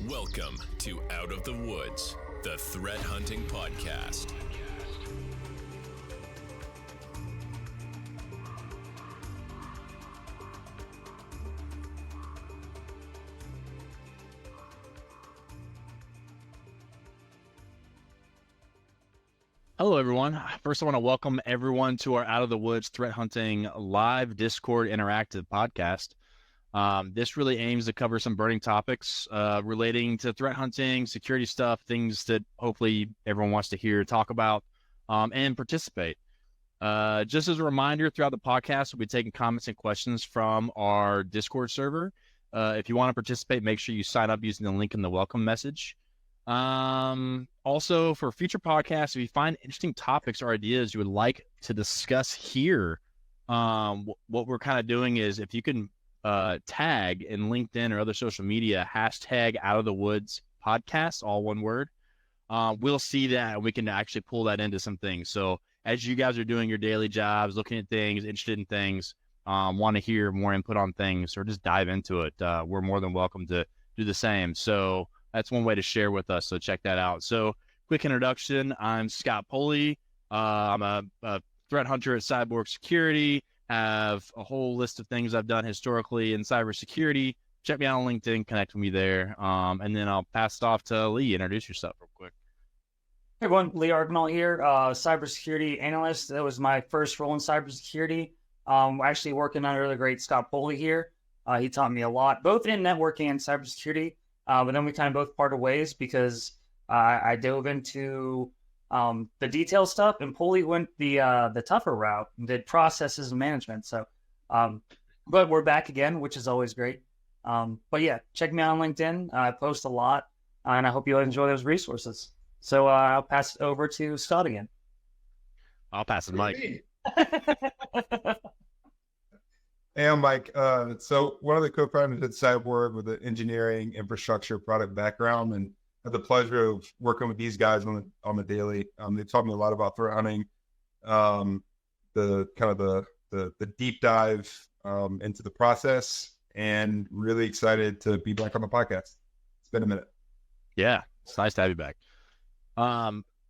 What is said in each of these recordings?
Welcome to Out of the Woods, the threat hunting podcast. Hello, everyone. First, I want to welcome everyone to our Out of the Woods Threat Hunting live Discord interactive podcast. This really aims to cover some burning topics relating to threat hunting, security stuff, things that hopefully everyone wants to hear, talk about, and participate. Just as a reminder, throughout the podcast, we'll be taking comments and questions from our Discord server. If you want to participate, make sure you sign up using the link in the welcome message. Also, for future podcasts, if you find interesting topics or ideas you would like to discuss here, what we're kind of doing is if you can tag in LinkedIn or other social media, hashtag Out of the Woods podcast, all one word, we'll see that and we can actually pull that into some things. So as you guys are doing your daily jobs, looking at things, interested in things, want to hear more input on things or just dive into it, we're more than welcome to do the same. So that's one way to share with us. So check that out. So quick introduction. I'm Scott Poley. I'm a threat hunter at Cyborg Security. Have a whole list of things I've done historically in cybersecurity. Check me out on LinkedIn, connect with me there. And then I'll pass it off to Lee. Introduce yourself real quick. Hey everyone, Lee Argmal here, cybersecurity analyst. That was my first role in cybersecurity. Actually working under the great Scott Poley here. He taught me a lot, both in networking and cybersecurity. But then we kind of both parted ways because I dove into the detail stuff, and Poley went the tougher route and did processes and management. So, but we're back again, which is always great. But yeah, check me out on LinkedIn. I post a lot, and I hope you'll enjoy those resources. So I'll pass it over to Scott again. I'll pass it, Mike. Hey, I'm Mike. So one of the co-founders at Cyborg with an engineering infrastructure product background, and had the pleasure of working with these guys on the daily. They taught me a lot about threat hunting, the deep dive into the process, and really excited to be back on the podcast. It's been a minute. Yeah, it's nice to have you back.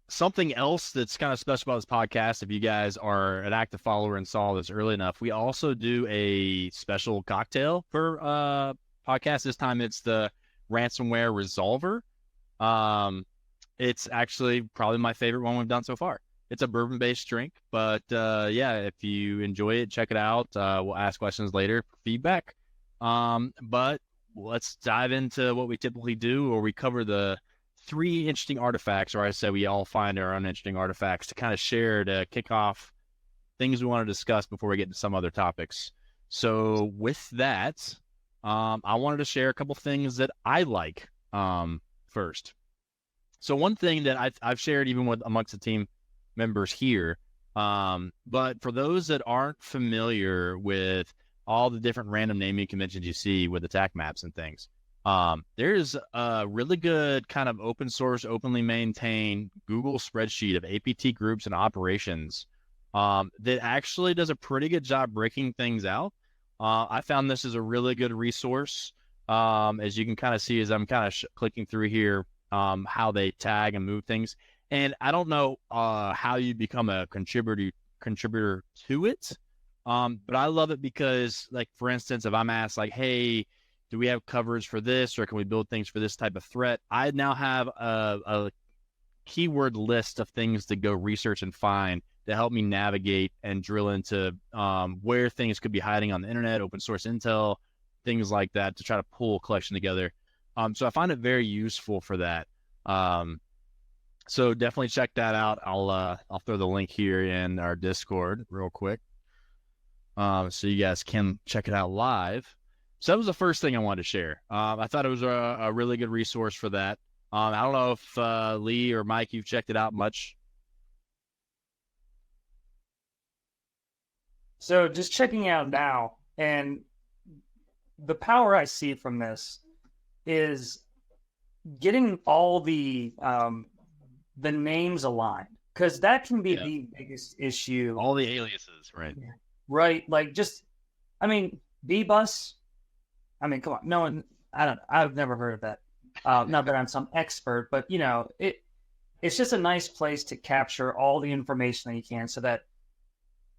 Something else that's kind of special about this podcast, if you guys are an active follower and saw this early enough, we also do a special cocktail for podcast. This time it's the ransomware resolver. It's actually probably my favorite one we've done so far. It's a bourbon-based drink, but yeah, if you enjoy it, check it out. We'll ask questions later for feedback. But let's dive into what we typically do, or we cover the 3 interesting artifacts, or I say we all find our own interesting artifacts to kind of share to kick off things we want to discuss before we get to some other topics. So with that, I wanted to share a couple things that I like first. So one thing that I've shared even with amongst the team members here, but for those that aren't familiar with all the different random naming conventions you see with attack maps and things, there's a really good kind of open source, openly maintained Google spreadsheet of APT groups and operations that actually does a pretty good job breaking things out. I found this is a really good resource. As you can kind of see as I'm kind of clicking through here, how they tag and move things. And I don't know how you become a contributor to it, but I love it because, like, for instance, if I'm asked, like, hey, do we have coverage for this, or can we build things for this type of threat? I now have a keyword list of things to go research and find to help me navigate and drill into where things could be hiding on the internet, open source intel, things like that, to try to pull a collection together. So I find it very useful for that. So definitely check that out. I'll throw the link here in our Discord real quick, so you guys can check it out live. So that was the first thing I wanted to share. I thought it was a really good resource for that. I don't know if Lee or Mike, you've checked it out much. So just checking out now, and the power I see from this is getting all the names aligned, because that can be the biggest issue. All the aliases, right? Right. Like, just, I mean, B-Bus. I mean, come on. No one, I don't know. I've never heard of that. Not that I'm some expert, but it's just a nice place to capture all the information that you can, so that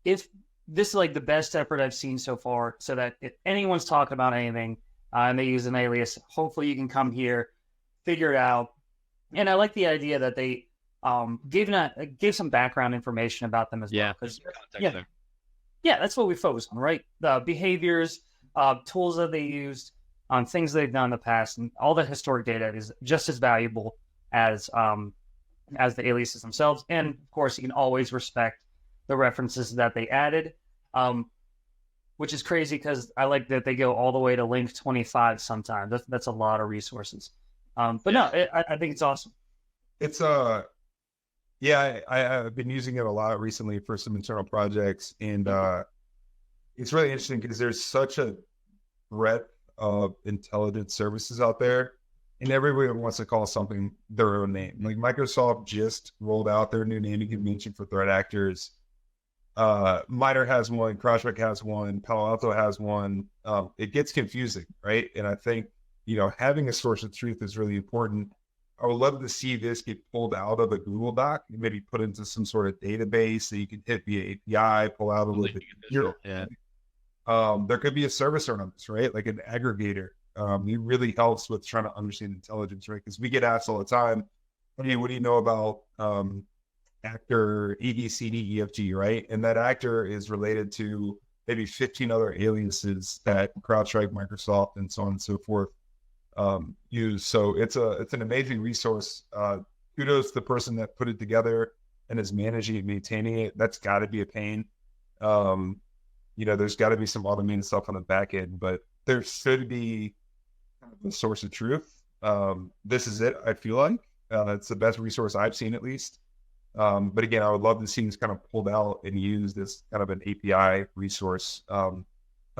if this is like the best effort I've seen so far, so that if anyone's talking about anything and they use an alias, hopefully you can come here, figure it out. And I like the idea that they gave some background information about them as well. Because that's what we focus on, right? The behaviors, tools that they used, things they've done in the past, and all the historic data is just as valuable as the aliases themselves. And of course, you can always respect the references that they added, which is crazy because I like that they go all the way to link 25 sometimes. That's a lot of resources. I think it's awesome. It's I've been using it a lot recently for some internal projects, and it's really interesting because there's such a breadth of intelligence services out there, and everybody wants to call something their own name. Like Microsoft just rolled out their new naming convention for threat actors. MITRE has one, CrowdStrike has one, Palo Alto has one. It gets confusing, right? And I think, having a source of truth is really important. I would love to see this get pulled out of a Google Doc and maybe put into some sort of database that you can hit via API, pull out a little bit. There could be a service around this, right? Like an aggregator. It really helps with trying to understand intelligence, right? Because we get asked all the time, hey, what do you know about actor ABCDEFG, right? And that actor is related to maybe 15 other aliases that CrowdStrike, Microsoft, and so on and so forth use. So it's an amazing resource. Kudos to the person that put it together and is managing and maintaining it. That's got to be a pain. There's got to be some automated stuff on the back end, but there should be a source of truth. This is it, I feel like. It's the best resource I've seen, at least. But again, I would love to see this kind of pulled out and used as kind of an API resource. I'm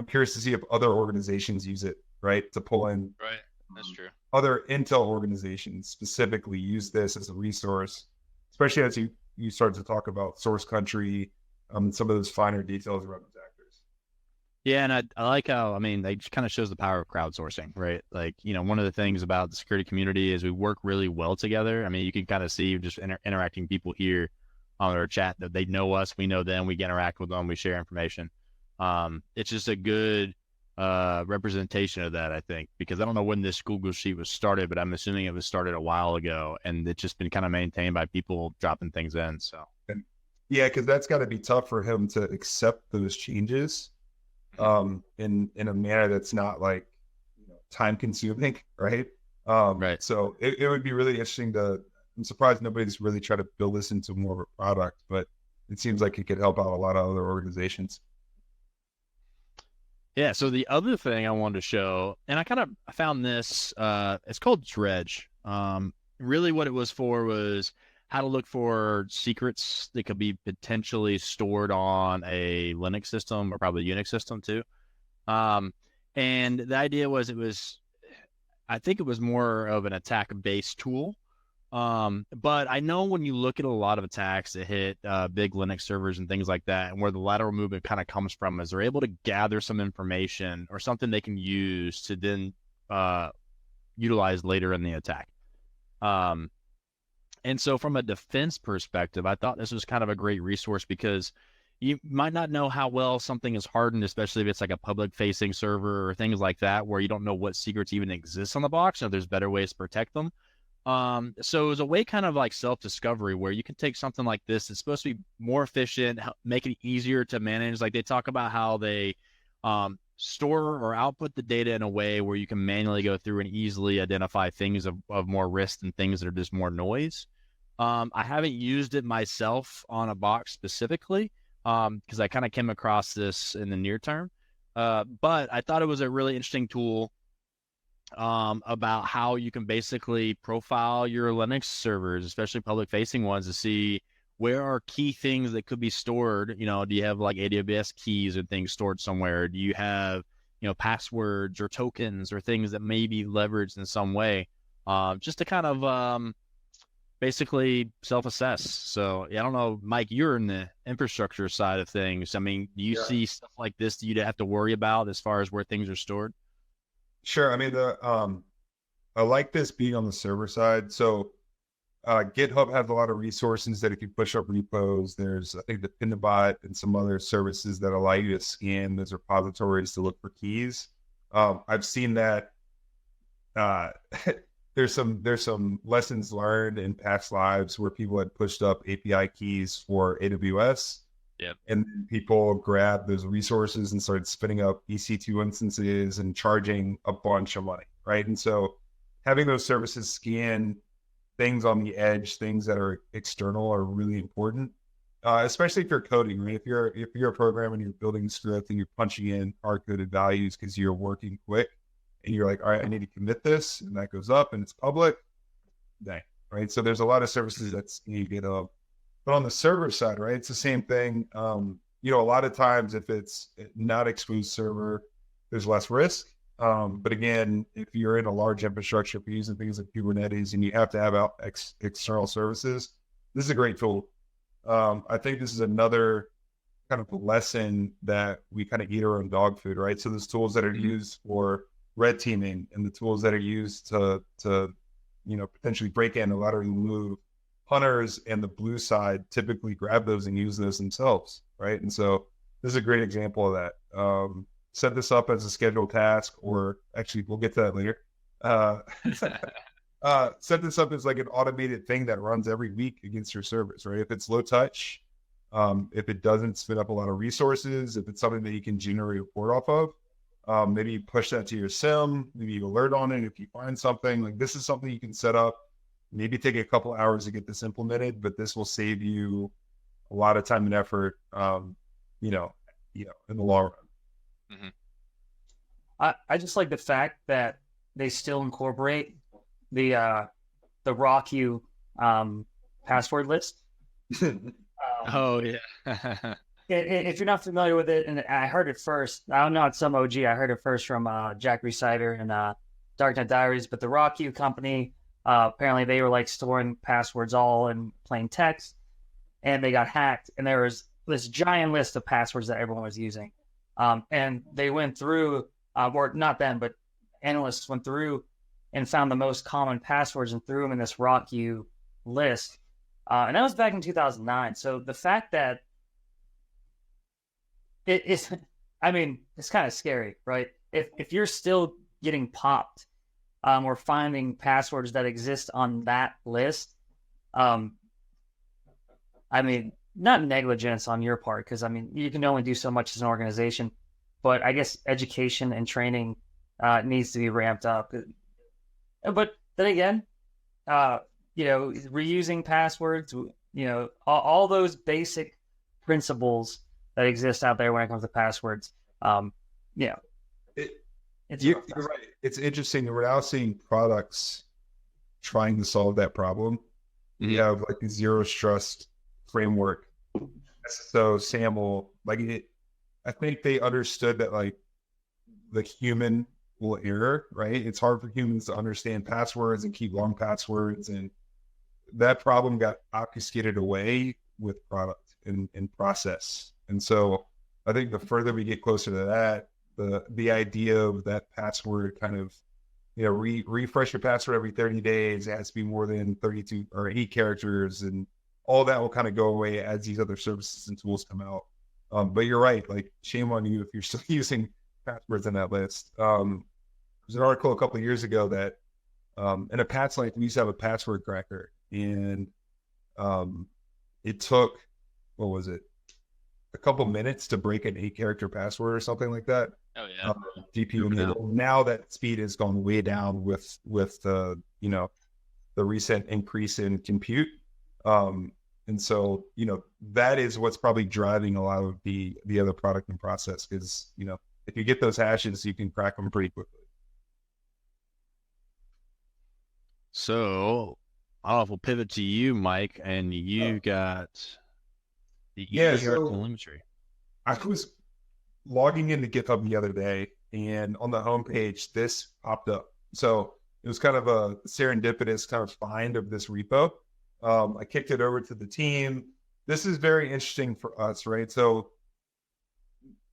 curious to see if other organizations use it, right? To pull in. Right, that's true. Other intel organizations specifically use this as a resource, especially as you start to talk about source country, some of those finer details around those actors. Yeah, and I like how, they just kind of shows the power of crowdsourcing, right? Like, one of the things about the security community is we work really well together. You can kind of see just interacting people here on our chat that they know us, we know them, we interact with them, we share information. It's just a good representation of that, I think, because I don't know when this Google Sheet was started, but I'm assuming it was started a while ago, and it's just been kind of maintained by people dropping things in. So, yeah, because that's got to be tough for him to accept those changes. In a manner that's not like time consuming, right? Right. So it would be really interesting I'm surprised nobody's really tried to build this into more of a product, but it seems like it could help out a lot of other organizations. Yeah. So the other thing I wanted to show, and I found this, it's called Dredge. Really what it was for was how to look for secrets that could be potentially stored on a Linux system, or probably Unix system too. And the idea was I think it was more of an attack-based tool. But I know when you look at a lot of attacks that hit big Linux servers and things like that, and where the lateral movement kind of comes from is they're able to gather some information or something they can use to then utilize later in the attack. And so from a defense perspective, I thought this was kind of a great resource because you might not know how well something is hardened, especially if it's like a public-facing server or things like that, where you don't know what secrets even exist on the box, or there's better ways to protect them. So it was a way kind of like self-discovery where you can take something like this. It's supposed to be more efficient, make it easier to manage. Like they talk about how they store or output the data in a way where you can manually go through and easily identify things of more risk and things that are just more noise. I haven't used it myself on a box specifically because I kind of came across this in the near term. But I thought it was a really interesting tool about how you can basically profile your Linux servers, especially public-facing ones, to see where are key things that could be stored. Do you have like AWS keys and things stored somewhere? Do you have, passwords or tokens or things that may be leveraged in some way? Just to kind of basically self-assess. So yeah, I don't know, Mike, you're in the infrastructure side of things. Do you see stuff like this that you'd have to worry about as far as where things are stored? Sure. I like this being on the server side. So GitHub has a lot of resources that it can push up repos. There's, I think, the Pindabot and some other services that allow you to scan those repositories to look for keys. I've seen that there's some lessons learned in past lives where people had pushed up API keys for AWS. Yep. And then people grabbed those resources and started spinning up EC2 instances and charging a bunch of money, right? And so having those services scan things on the edge, things that are external, are really important, especially if you're coding, right? If you're a programmer and you're building a script and you're punching in hard-coded values because you're working quick and you're like, all right, I need to commit this, and that goes up and it's public, dang, right? So there's a lot of services that you get up. But on the server side, right, it's the same thing. A lot of times if it's not exposed server, there's less risk. But again, if you're in a large infrastructure, if you're using things like Kubernetes and you have to have external services, this is a great tool. I think this is another kind of lesson that we kind of eat our own dog food, right? So there's tools that are used for red teaming and the tools that are used to potentially break in, a lot of remove. Hunters and the blue side typically grab those and use those themselves, right? And so this is a great example of that. Set this up as a scheduled task, or actually we'll get to that later. Set this up as like an automated thing that runs every week against your service, right? If it's low touch, if it doesn't spin up a lot of resources, if it's something that you can generate a report off of, maybe you push that to your SIM, maybe you alert on it if you find something. Like, this is something you can set up. Maybe take a couple hours to get this implemented, but this will save you a lot of time and effort, in the long run. Mm-hmm. I just like the fact that they still incorporate the RockU password list. Oh yeah. If you're not familiar with it, and I heard it first, I don't know, it's some OG. I heard it first from Jack Resider and Darknet Diaries, but the RockU company. Apparently they were like storing passwords all in plain text, and they got hacked, and there was this giant list of passwords that everyone was using. And they went through, or not them, but analysts went through and found the most common passwords and threw them in this RockU list. And that was back in 2009. So the fact that it's kind of scary, right? If you're still getting popped, or finding passwords that exist on that list, not negligence on your part, because you can only do so much as an organization, but I guess education and training needs to be ramped up. But then again, reusing passwords, all those basic principles that exist out there when it comes to passwords, You're right. It's interesting that we're now seeing products trying to solve that problem. Mm-hmm. You have like the zero trust framework, SSO, SAML. I think they understood that like the human will error, right? It's hard for humans to understand passwords and keep long passwords, and that problem got obfuscated away with product and process. And so I think the further we get closer to that, the idea of that password kind of, refresh your password every 30 days. It has to be more than 32 or 8 characters, and all that will kind of go away as these other services and tools come out. But you're right, like, shame on you if you're still using passwords in that list. There's an article a couple of years ago that in a patch link, we used to have a password cracker, and it took, what was it, a couple minutes to break an 8-character password or something like that. Oh yeah. GPU enabled. Now that speed has gone way down with the recent increase in compute. And so, that is what's probably driving a lot of the other product and process, because, if you get those hashes, you can crack them pretty quickly. So I don't know if we'll pivot to you, Mike, and you got the telemetry. I was logging into GitHub the other day, and on the homepage, this popped up. So it was kind of a serendipitous kind of find of this repo. I kicked it over to the team. This is very interesting for us, right? So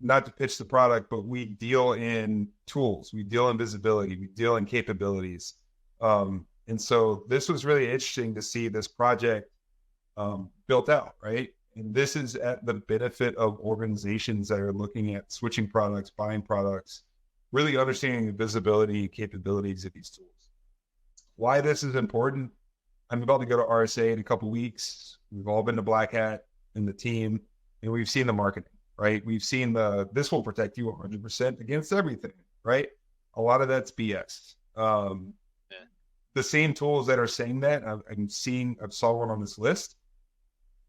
not to pitch the product, but we deal in tools, we deal in visibility, we deal in capabilities. And so this was really interesting to see this project built out, right? And this is at the benefit of organizations that are looking at switching products, buying products, really understanding the visibility and capabilities of these tools. Why this is important, I'm about to go to RSA in a couple of weeks. We've all been to Black Hat and the team, and we've seen the marketing, right? We've seen this will protect you 100% against everything, right? A lot of that's BS. The same tools that are saying that, I saw one on this list.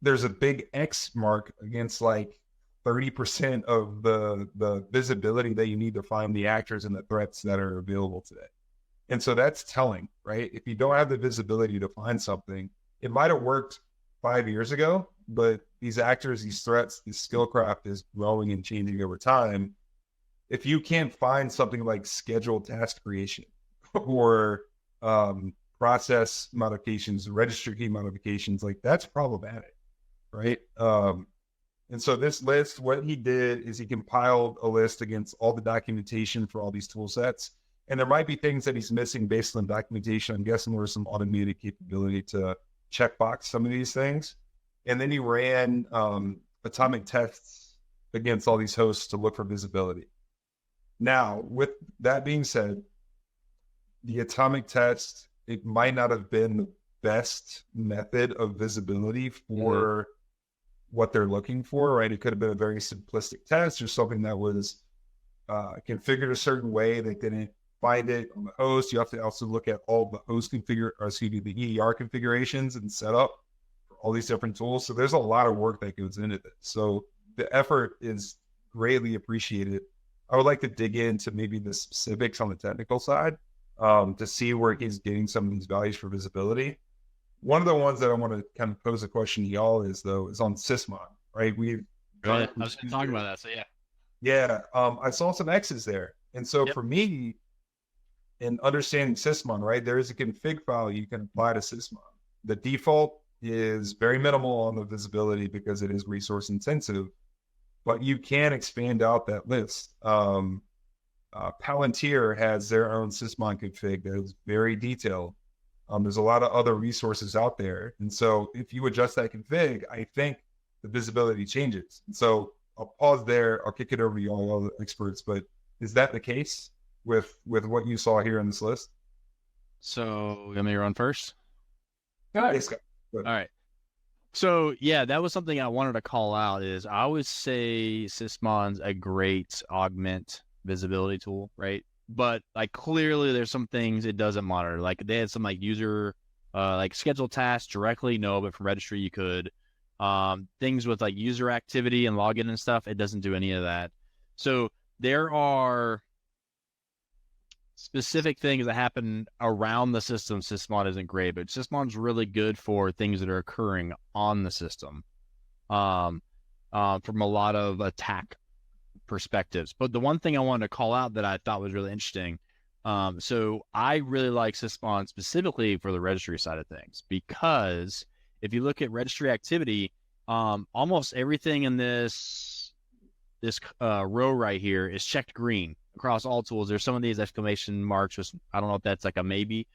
There's a big X mark against like 30% of the visibility that you need to find the actors and the threats that are available today. And so that's telling, right? If you don't have the visibility to find something, it might have worked 5 years ago, but these actors, these threats, this skill craft is growing and changing over time. If you can't find something like scheduled task creation or process modifications, registry key modifications, like that's problematic, right? And so this list, what he did is he compiled a list against all the documentation for all these tool sets. And there might be things that he's missing based on documentation. I'm guessing there was some automated capability to checkbox some of these things. And then he ran atomic tests against all these hosts to look for visibility. Now, with that being said, the atomic test, it might not have been the best method of visibility for what they're looking for, right? It could have been a very simplistic test or something that was configured a certain way. They didn't find it on the host. You have to also look at all the host the EDR configurations and setup for all these different tools. So there's a lot of work that goes into this. So the effort is greatly appreciated. I would like to dig into maybe the specifics on the technical side to see where he's getting some of these values for visibility. One of the ones that I want to kind of pose a question to y'all is on Sysmon, right? I was talking about that, so yeah. Yeah, I saw some X's there. And so for me, in understanding Sysmon, right, there is a config file you can apply to Sysmon. The default is very minimal on the visibility because it is resource intensive, but you can expand out that list. Palantir has their own Sysmon config that is very detailed. There's a lot of other resources out there. And so if you adjust that config, I think the visibility changes. And so I'll pause there. I'll kick it over to all other experts, but is that the case with what you saw here in this list? So you want me to run first? Go ahead. Yes, go ahead. All right. So yeah, that was something I wanted to call out is I always say Sysmon's a great augment visibility tool, right? But like clearly there's some things it doesn't monitor. Like they had some like user like scheduled tasks directly, no, but from registry you could. Things with like user activity and login and stuff, it doesn't do any of that. So there are specific things that happen around the system. Sysmon isn't great, but Sysmon's really good for things that are occurring on the system from a lot of attack perspectives. But the one thing I wanted to call out that I thought was really interesting, so I really like Sysmon specifically for the registry side of things, because if you look at registry activity, almost everything in this row right here is checked green across all tools. There's some of these exclamation marks, which I don't know if that's like a maybe,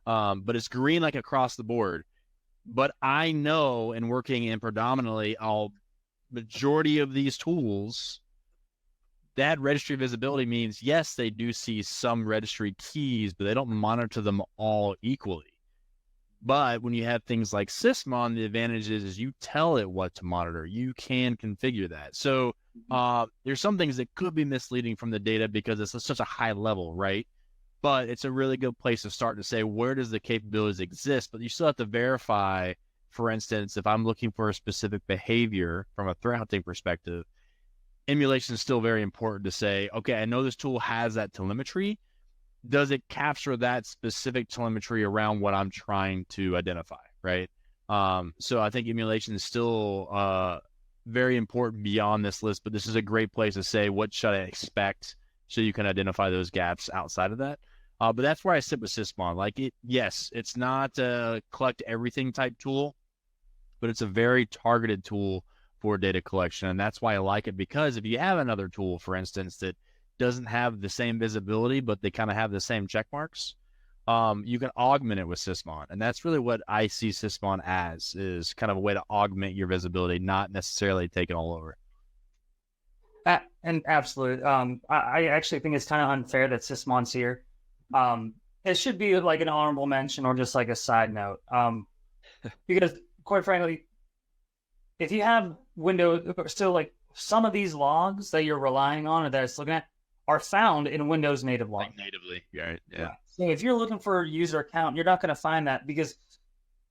but it's green like across the board. But I know, in working in predominantly majority of these tools, that registry visibility means, yes, they do see some registry keys, but they don't monitor them all equally. But when you have things like Sysmon, the advantage is you tell it what to monitor. You can configure that. So there's some things that could be misleading from the data because it's such a high level, right? But it's a really good place to start to say, where does the capabilities exist? But you still have to verify, for instance, if I'm looking for a specific behavior from a threat hunting perspective, emulation is still very important to say, okay, I know this tool has that telemetry. Does it capture that specific telemetry around what I'm trying to identify, right? So I think emulation is still very important beyond this list, but this is a great place to say, what should I expect, so you can identify those gaps outside of that. But that's where I sit with Sysmon. Like, yes, it's not a collect everything type tool, but it's a very targeted tool for data collection. And that's why I like it, because if you have another tool, for instance, that doesn't have the same visibility, but they kind of have the same check marks, you can augment it with Sysmon. And that's really what I see Sysmon as, is kind of a way to augment your visibility, not necessarily take it all over. And absolutely. I actually think it's kind of unfair that Sysmon's here. It should be like an honorable mention or just like a side note. Because quite frankly, if you have Windows, still like some of these logs that you're relying on or that it's looking at are found in Windows native logs. Like natively, right? Yeah. So if you're looking for a user account, you're not going to find that because,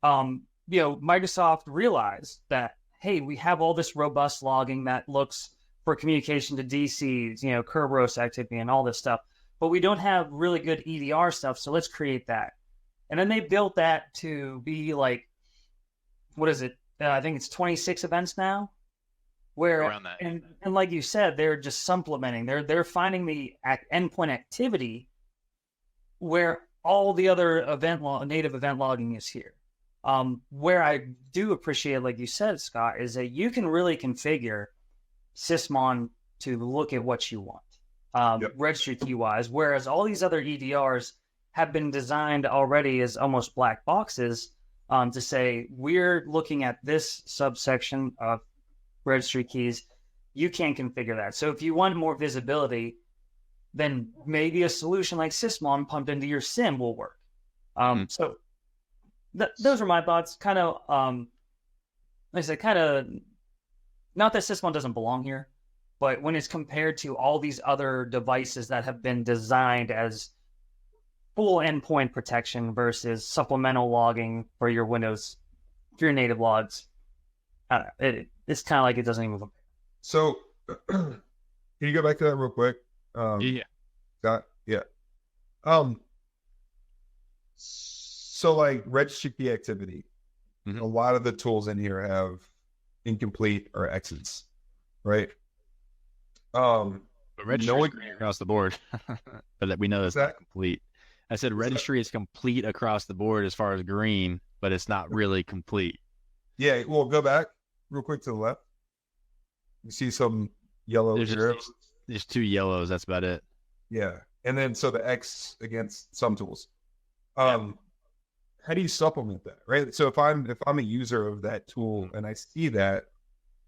Microsoft realized that, hey, we have all this robust logging that looks for communication to DCs, Kerberos activity and all this stuff, but we don't have really good EDR stuff. So let's create that. And then they built that to be like, what is it? I think it's 26 events now. Where around that, and like you said, they're just supplementing. They're finding the endpoint activity where all the other native event logging is here. Where I do appreciate, like you said, Scott, is that you can really configure Sysmon to look at what you want, registry key wise. Whereas all these other EDRs have been designed already as almost black boxes to say we're looking at this subsection of registry keys. You can't configure that. So if you want more visibility, then maybe a solution like Sysmon pumped into your SIM will work. So those are my thoughts. Kind of, like I said, not that Sysmon doesn't belong here, but when it's compared to all these other devices that have been designed as full endpoint protection versus supplemental logging for your Windows, for your native logs, it's kind of like it doesn't even compare. So, can you go back to that real quick? Yeah. Scott? Yeah. So like registry key activity, a lot of the tools in here have incomplete or X's, right? But registry is green across the board, but that we know that's not complete. I said registry is complete across the board as far as green, but it's not really complete. Yeah, well, go back real quick to the left. You see some yellow arrows. There's 2 yellows. That's about it. Yeah, and then so the X against some tools. How do you supplement that, right? So if I'm a user of that tool and I see that,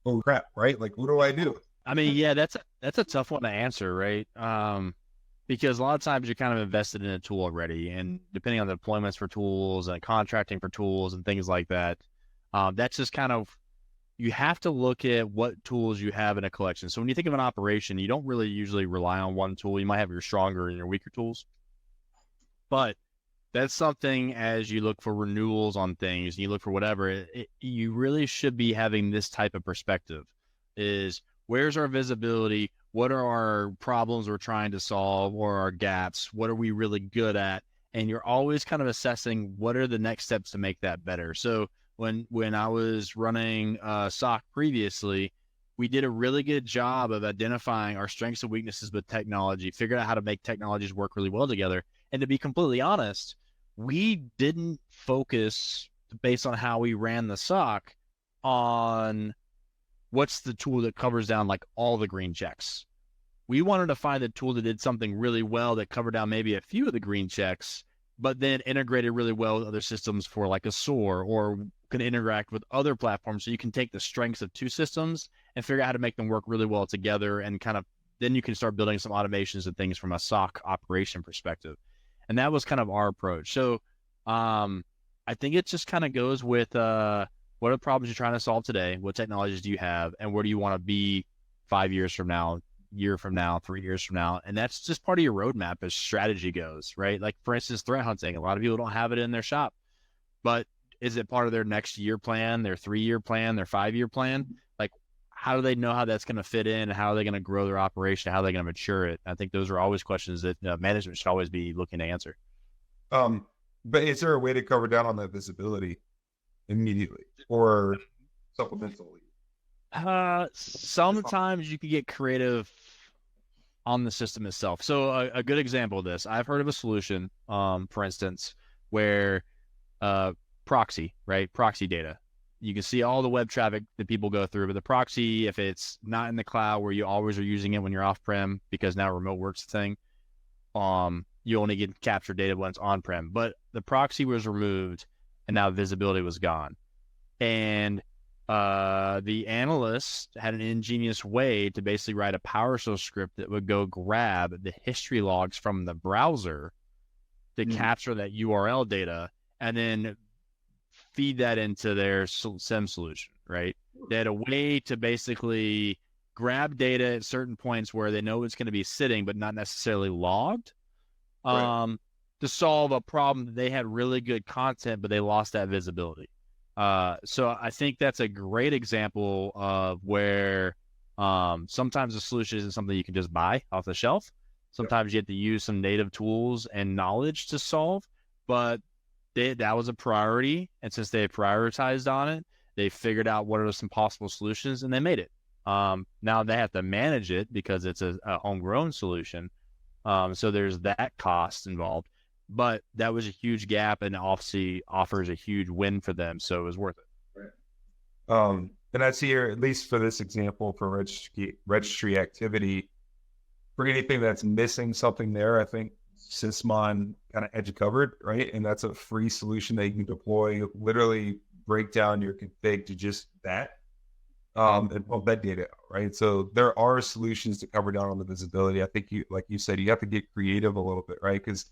oh crap, right? Like, what do I do? I mean, yeah, that's a tough one to answer, right? Because a lot of times you're kind of invested in a tool already, and depending on the deployments for tools and contracting for tools and things like that, that's just kind of, you have to look at what tools you have in a collection. So when you think of an operation, you don't really usually rely on one tool. You might have your stronger and your weaker tools, but that's something as you look for renewals on things and you look for whatever, you really should be having this type of perspective is, where's our visibility? What are our problems we're trying to solve, or our gaps? What are we really good at? And you're always kind of assessing what are the next steps to make that better. So when I was running SOC previously, we did a really good job of identifying our strengths and weaknesses with technology, figured out how to make technologies work really well together. And to be completely honest, we didn't focus, based on how we ran the SOC, on what's the tool that covers down like all the green checks. We wanted to find a tool that did something really well that covered down maybe a few of the green checks, but then integrated really well with other systems for like a SOAR, or can interact with other platforms. So you can take the strengths of 2 systems and figure out how to make them work really well together, and kind of, then you can start building some automations and things from a SOC operation perspective. And that was kind of our approach. So I think it just kind of goes with what are the problems you're trying to solve today? What technologies do you have? And where do you want to be 5 years from now, year from now, 3 years from now? And that's just part of your roadmap as strategy goes, right? Like, for instance, threat hunting. A lot of people don't have it in their shop, but is it part of their next year plan, their 3-year plan, their 5-year plan? Like, how do they know how that's going to fit in? How are they going to grow their operation? How are they going to mature it? I think those are always questions that management should always be looking to answer. But is there a way to cover down on that visibility immediately or supplementally? Sometimes you can get creative on the system itself. So a good example of this, I've heard of a solution, for instance, where proxy, right? Proxy data. You can see all the web traffic that people go through, but the proxy, if it's not in the cloud where you always are using it when you're off-prem, because now remote work's a thing, you only get capture data when it's on-prem. But the proxy was removed, and now visibility was gone. And the analyst had an ingenious way to basically write a PowerShell script that would go grab the history logs from the browser to capture that URL data and then feed that into their SIM solution, right? They had a way to basically grab data at certain points where they know it's going to be sitting, but not necessarily logged, to solve a problem that they had really good content, but they lost that visibility. So I think that's a great example of where sometimes the solution isn't something you can just buy off the shelf. Sometimes you have to use some native tools and knowledge to solve, but that was a priority. And since they prioritized on it, they figured out what are some possible solutions and they made it. Now they have to manage it because it's a homegrown solution. So there's that cost involved, but that was a huge gap and obviously offers a huge win for them. So it was worth it. Right. And I see here, at least for this example, for registry activity, for anything that's missing something there, I think Sysmon kind of edge covered, right? And that's a free solution that you can deploy, literally break down your config to just that, and pull that data out, right? So there are solutions to cover down on the visibility. I think like you said, you have to get creative a little bit, right? Because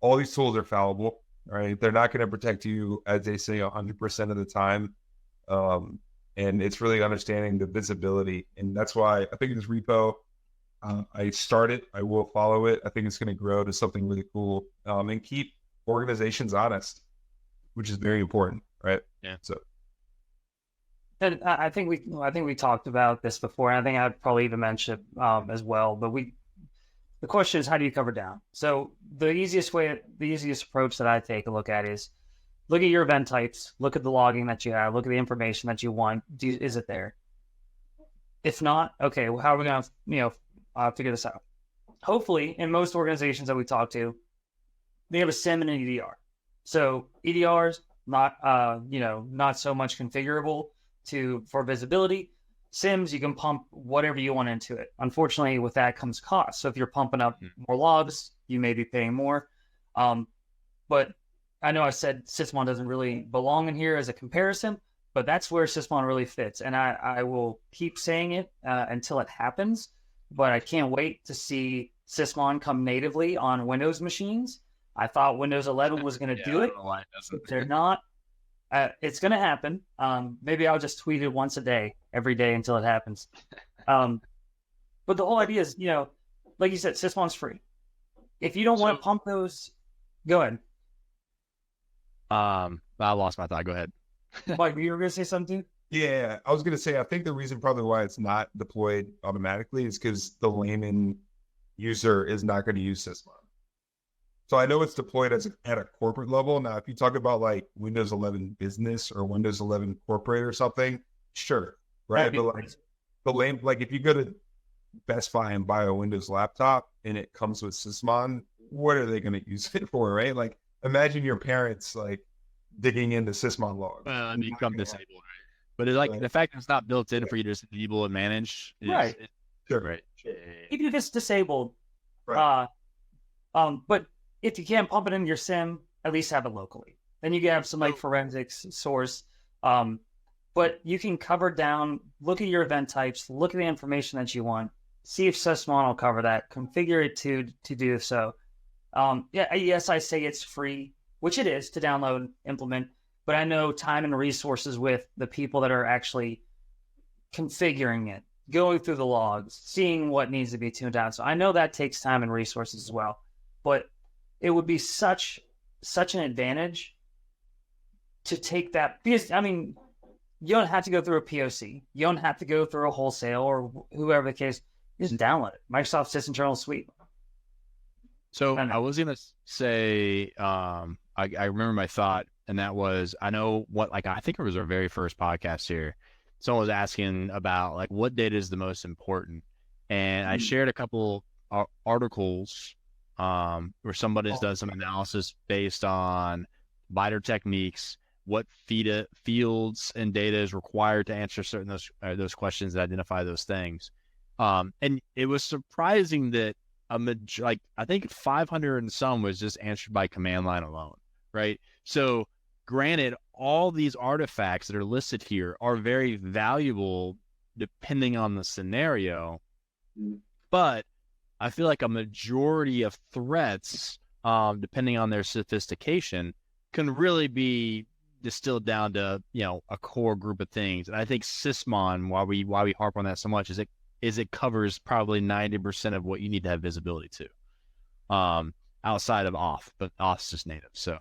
all these tools are fallible, right? They're not going to protect you, as they say, 100% of the time. And it's really understanding the visibility. And that's why I think this repo, I started, I will follow it. I think it's going to grow to something really cool, and keep organizations honest, which is very important, right? Yeah. So, and I think we talked about this before, and I think I'd probably even mention it as well. But the question is, how do you cover down? So the easiest approach that I take a look at is look at your event types, look at the logging that you have, look at the information that you want. Is it there? If not, okay, well, how are we going to figure this out? Hopefully, in most organizations that we talk to, they have a SIM and an EDR. So EDRs not so much configurable for visibility. SIMs, you can pump whatever you want into it. Unfortunately, with that comes cost. So if you're pumping up more logs, you may be paying more. But I know I said Sysmon doesn't really belong in here as a comparison, but that's where Sysmon really fits. And I will keep saying it until it happens. But I can't wait to see Sysmon come natively on Windows machines. I thought Windows 11 was going to do it. They're not. It's going to happen. Maybe I'll just tweet it once a day, every day until it happens. But the whole idea is, like you said, Sysmon's free. If you don't want to pump those, go ahead. I lost my thought. Go ahead. Mike, you were going to say something? Yeah, I was going to say, I think the reason probably why it's not deployed automatically is because the layman user is not going to use Sysmon. So I know it's deployed at a corporate level. Now, if you talk about like Windows 11 Business or Windows 11 Corporate or something, sure, right? But if you go to Best Buy and buy a Windows laptop and it comes with Sysmon, what are they going to use it for, right? Like, imagine your parents like digging into Sysmon logs. And become disabled, right? But it's like the fact that it's not built in for you to just enable and manage. Right. Sure. Right. Even if it's disabled. Right. But if you can't pump it into your SIM, at least have it locally. Then you can have some like forensics source. But you can cover down, look at your event types, look at the information that you want, see if Sysmon will cover that, configure it to do so. Yes, I say it's free, which it is to download and implement, but I know time and resources with the people that are actually configuring it, going through the logs, seeing what needs to be tuned down. So I know that takes time and resources as well, but it would be such an advantage to take that, because I mean, you don't have to go through a POC, you don't have to go through a wholesale or whoever the case. You just download it. Microsoft Sys Suite. So I was gonna say, I remember my thought, and that was, I know what, like, I think it was our very first podcast here. Someone was asking about like what data is the most important, and I shared a couple articles where somebody's done some analysis based on BITR techniques, what fields and data is required to answer those questions and identify those things. And it was surprising that like I think 500 and some was just answered by command line alone, right? So granted, all these artifacts that are listed here are very valuable depending on the scenario, but I feel like a majority of threats, depending on their sophistication, can really be distilled down to, you know, a core group of things. And I think Sysmon, why we harp on that so much, is it covers probably 90% of what you need to have visibility to, outside of auth, but auth's just native. So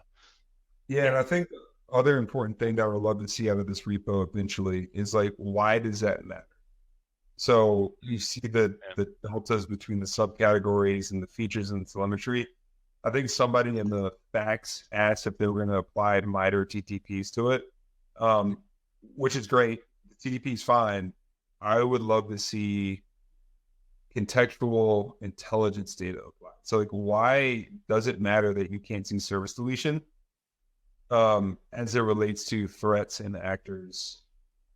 Yeah, and I think the other important thing that I would love to see out of this repo eventually is like, why does that matter? So you see the deltas between the subcategories and the features and telemetry. I think somebody in the facts asked if they were going to apply MITRE TTPs to it, which is great. The TTP is fine. I would love to see contextual intelligence data applied. So like, why does it matter that you can't see service deletion as it relates to threats and actors?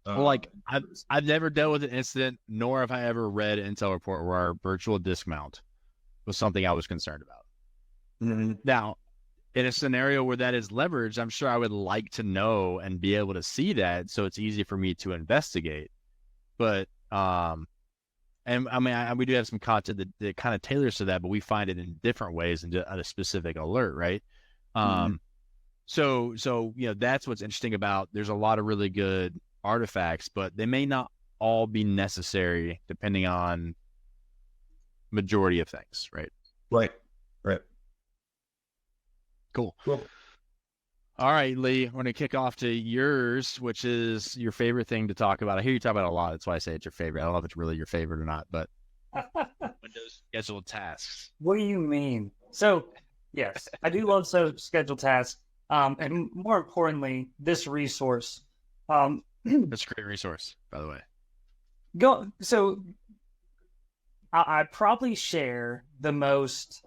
Well, like I've never dealt with an incident, nor have I ever read an intel report where our virtual disk mount was something I was concerned about. Now, in a scenario where that is leveraged, I'm sure I would like to know and be able to see that, so it's easy for me to investigate. But and I mean, we do have some content that kind of tailors to that, but we find it in different ways and at a specific alert, right? So you know, that's what's interesting about. There's a lot of really good artifacts, but they may not all be necessary depending on majority of things, right? Right. Cool. All right, Lee, we're going to kick off to yours, which is your favorite thing to talk about. I hear you talk about it a lot. That's why I say it's your favorite. I don't know if it's really your favorite or not, but Windows scheduled tasks. What do you mean? So, yes, I do love scheduled tasks. And more importantly, this resource. That's a great resource, by the way. So I probably share the most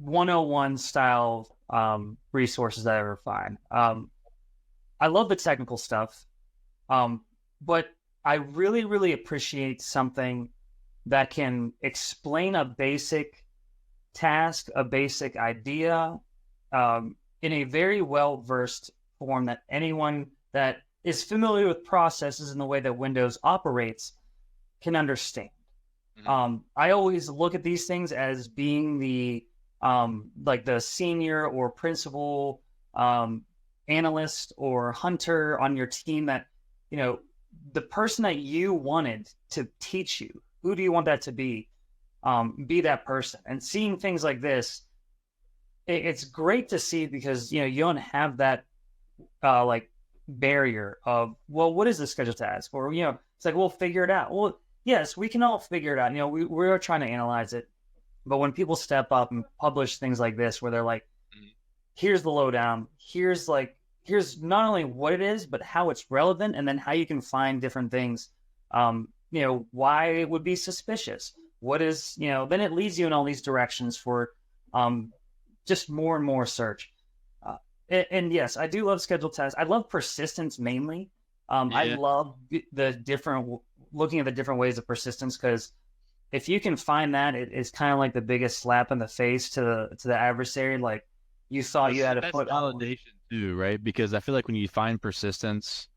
101 style resources I ever find. I love the technical stuff, but I really, really appreciate something that can explain a basic task, a basic idea, in a very well-versed form that anyone that is familiar with processes and the way that Windows operates can understand. I always look at these things as being the like the senior or principal analyst or hunter on your team, that, you know, the person that you wanted to teach you, who do you want that to be that person. And seeing things like this, it's great to see, because, you know, you don't have that like barrier of, well, what is the scheduled task? Or, you know, it's like, we'll figure it out. Well, yes, we can all figure it out. You know, we're trying to analyze it. But when people step up and publish things like this, where they're like, here's the lowdown, here's not only what it is, but how it's relevant, and then how you can find different things, you know, why it would be suspicious. What is, you know, then it leads you in all these directions for just more and more search. And yes, I do love scheduled tasks. I love persistence mainly. I love looking at the different ways of persistence, because if you can find that, it's kind of like the biggest slap in the face to the adversary. Like, you thought you had to put validation too, right? Because I feel like when you find persistence,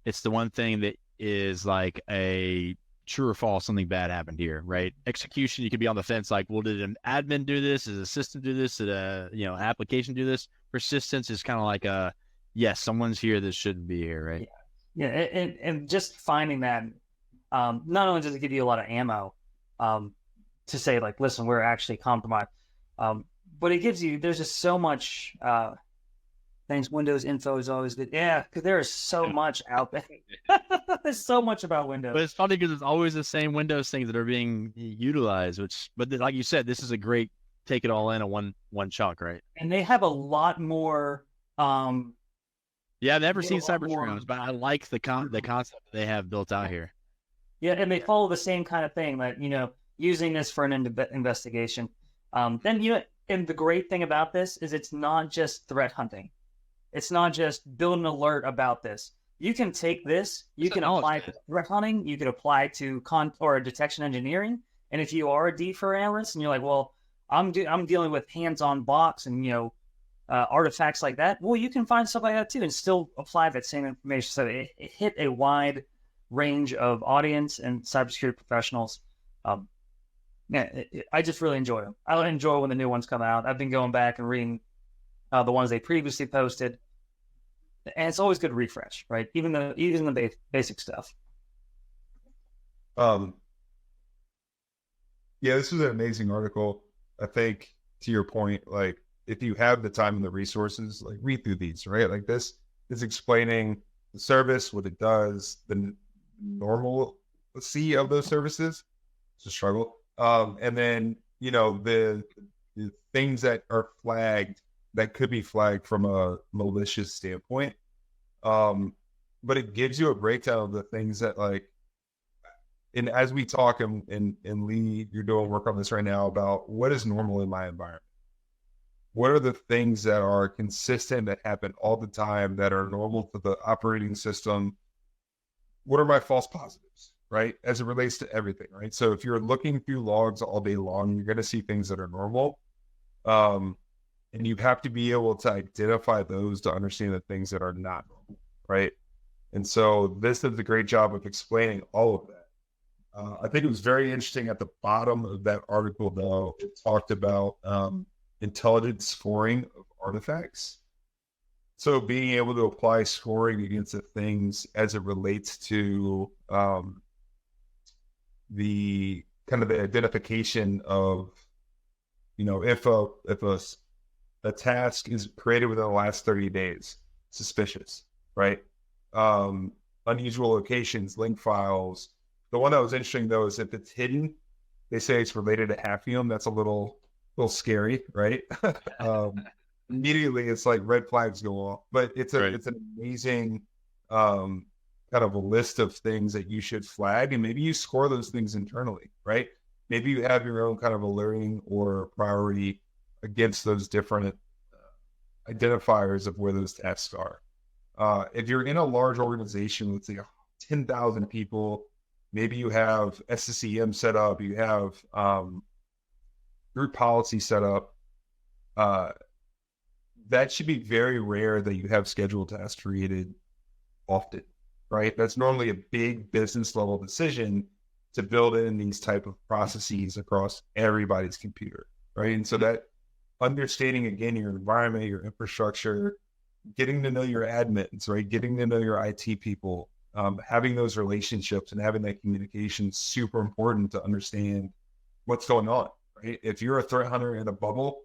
it's the one thing that is like a true or false, something bad happened here, right? Execution, you could be on the fence, like, well, did an admin do this? Did a system do this? Did a application do this? Persistence is kind of like yes, someone's here that shouldn't be here, right? Yeah, and just finding that, not only does it give you a lot of ammo to say, like, listen, we're actually compromised, but it gives you, there's just so much things. Windows info is always good. Yeah, because there is so much out there. There's so much about Windows. But it's funny because it's always the same Windows things that are being utilized, but like you said, this is a great take it all in a one chunk, right? And they have a lot more. Yeah, I've never seen Cyberg, but I like the concept they have built out here. Yeah, and they follow the same kind of thing, that, you know, using this for an investigation. Then, you know, and the great thing about this is it's not just threat hunting. It's not just build an alert about this. You can take this, you can apply to threat hunting, you can apply to or detection engineering, And if you are a defer analyst and you're like, well, I'm dealing with hands-on blocks and, artifacts like that, well, you can find stuff like that too and still apply that same information. So it hit a wide range of audience and cybersecurity professionals. I just really enjoy them. I enjoy when the new ones come out. I've been going back and reading the ones they previously posted, and it's always good to refresh, right? Even the basic stuff. Yeah, this was an amazing article. I think to your point, like if you have the time and the resources, like read through these, right? Like this is explaining the service, what it does, the normalcy of those services. It's a struggle. And then, the things that are flagged that could be flagged from a malicious standpoint. But it gives you a breakdown of the things that and as we talk and Lee, you're doing work on this right now about what is normal in my environment. What are the things that are consistent that happen all the time that are normal to the operating system? What are my false positives, right? As it relates to everything, right? So if you're looking through logs all day long, you're going to see things that are normal. And you have to be able to identify those to understand the things that are not normal, right? And so this does a great job of explaining all of that. I think it was very interesting at the bottom of that article, though, it talked about intelligent scoring of artifacts. So being able to apply scoring against the things as it relates to the kind of the identification of, if a task is created within the last 30 days, suspicious, right? Unusual locations, link files. The one that was interesting though is if it's hidden, they say it's related to Hafnium. That's a little scary, right? Immediately it's like red flags go off, but it's an amazing kind of a list of things that you should flag, and maybe you score those things internally, right? Maybe you have your own kind of alerting or priority against those different identifiers of where those tasks are. If you're in a large organization, let's say 10,000 people, maybe you have SCCM set up, you have group policy set up. That should be very rare that you have scheduled tasks created often, right? That's normally a big business level decision to build in these type of processes across everybody's computer, right? And so that understanding, again, your environment, your infrastructure, getting to know your admins, right? Getting to know your IT people, having those relationships and having that communication is super important to understand what's going on, right? If you're a threat hunter in a bubble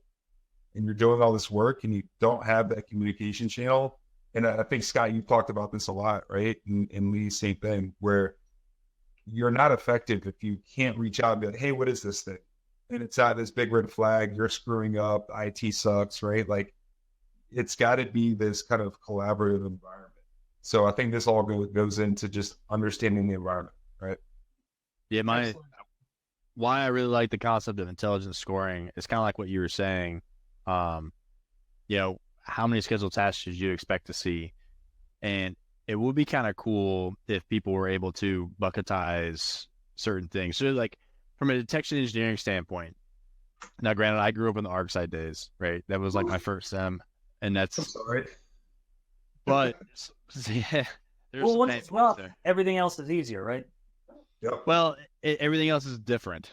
and you're doing all this work and you don't have that communication channel, and I think, Scott, you've talked about this a lot, right? And Lee, same thing, where you're not effective if you can't reach out and be like, hey, what is this thing? And it's not this big red flag, you're screwing up, IT sucks, right? Like, it's got to be this kind of collaborative environment. So I think this all goes into just understanding the environment, right? Yeah, why I really like the concept of intelligence scoring is kind of like what you were saying. How many scheduled tasks should you expect to see? And it would be kind of cool if people were able to bucketize certain things. So like from a detection engineering standpoint, now granted, I grew up in the ArcSight days, right? That was like my first SEM, and that's... I'm sorry. But yeah, everything else is easier, right? Yep. Well, everything else is different.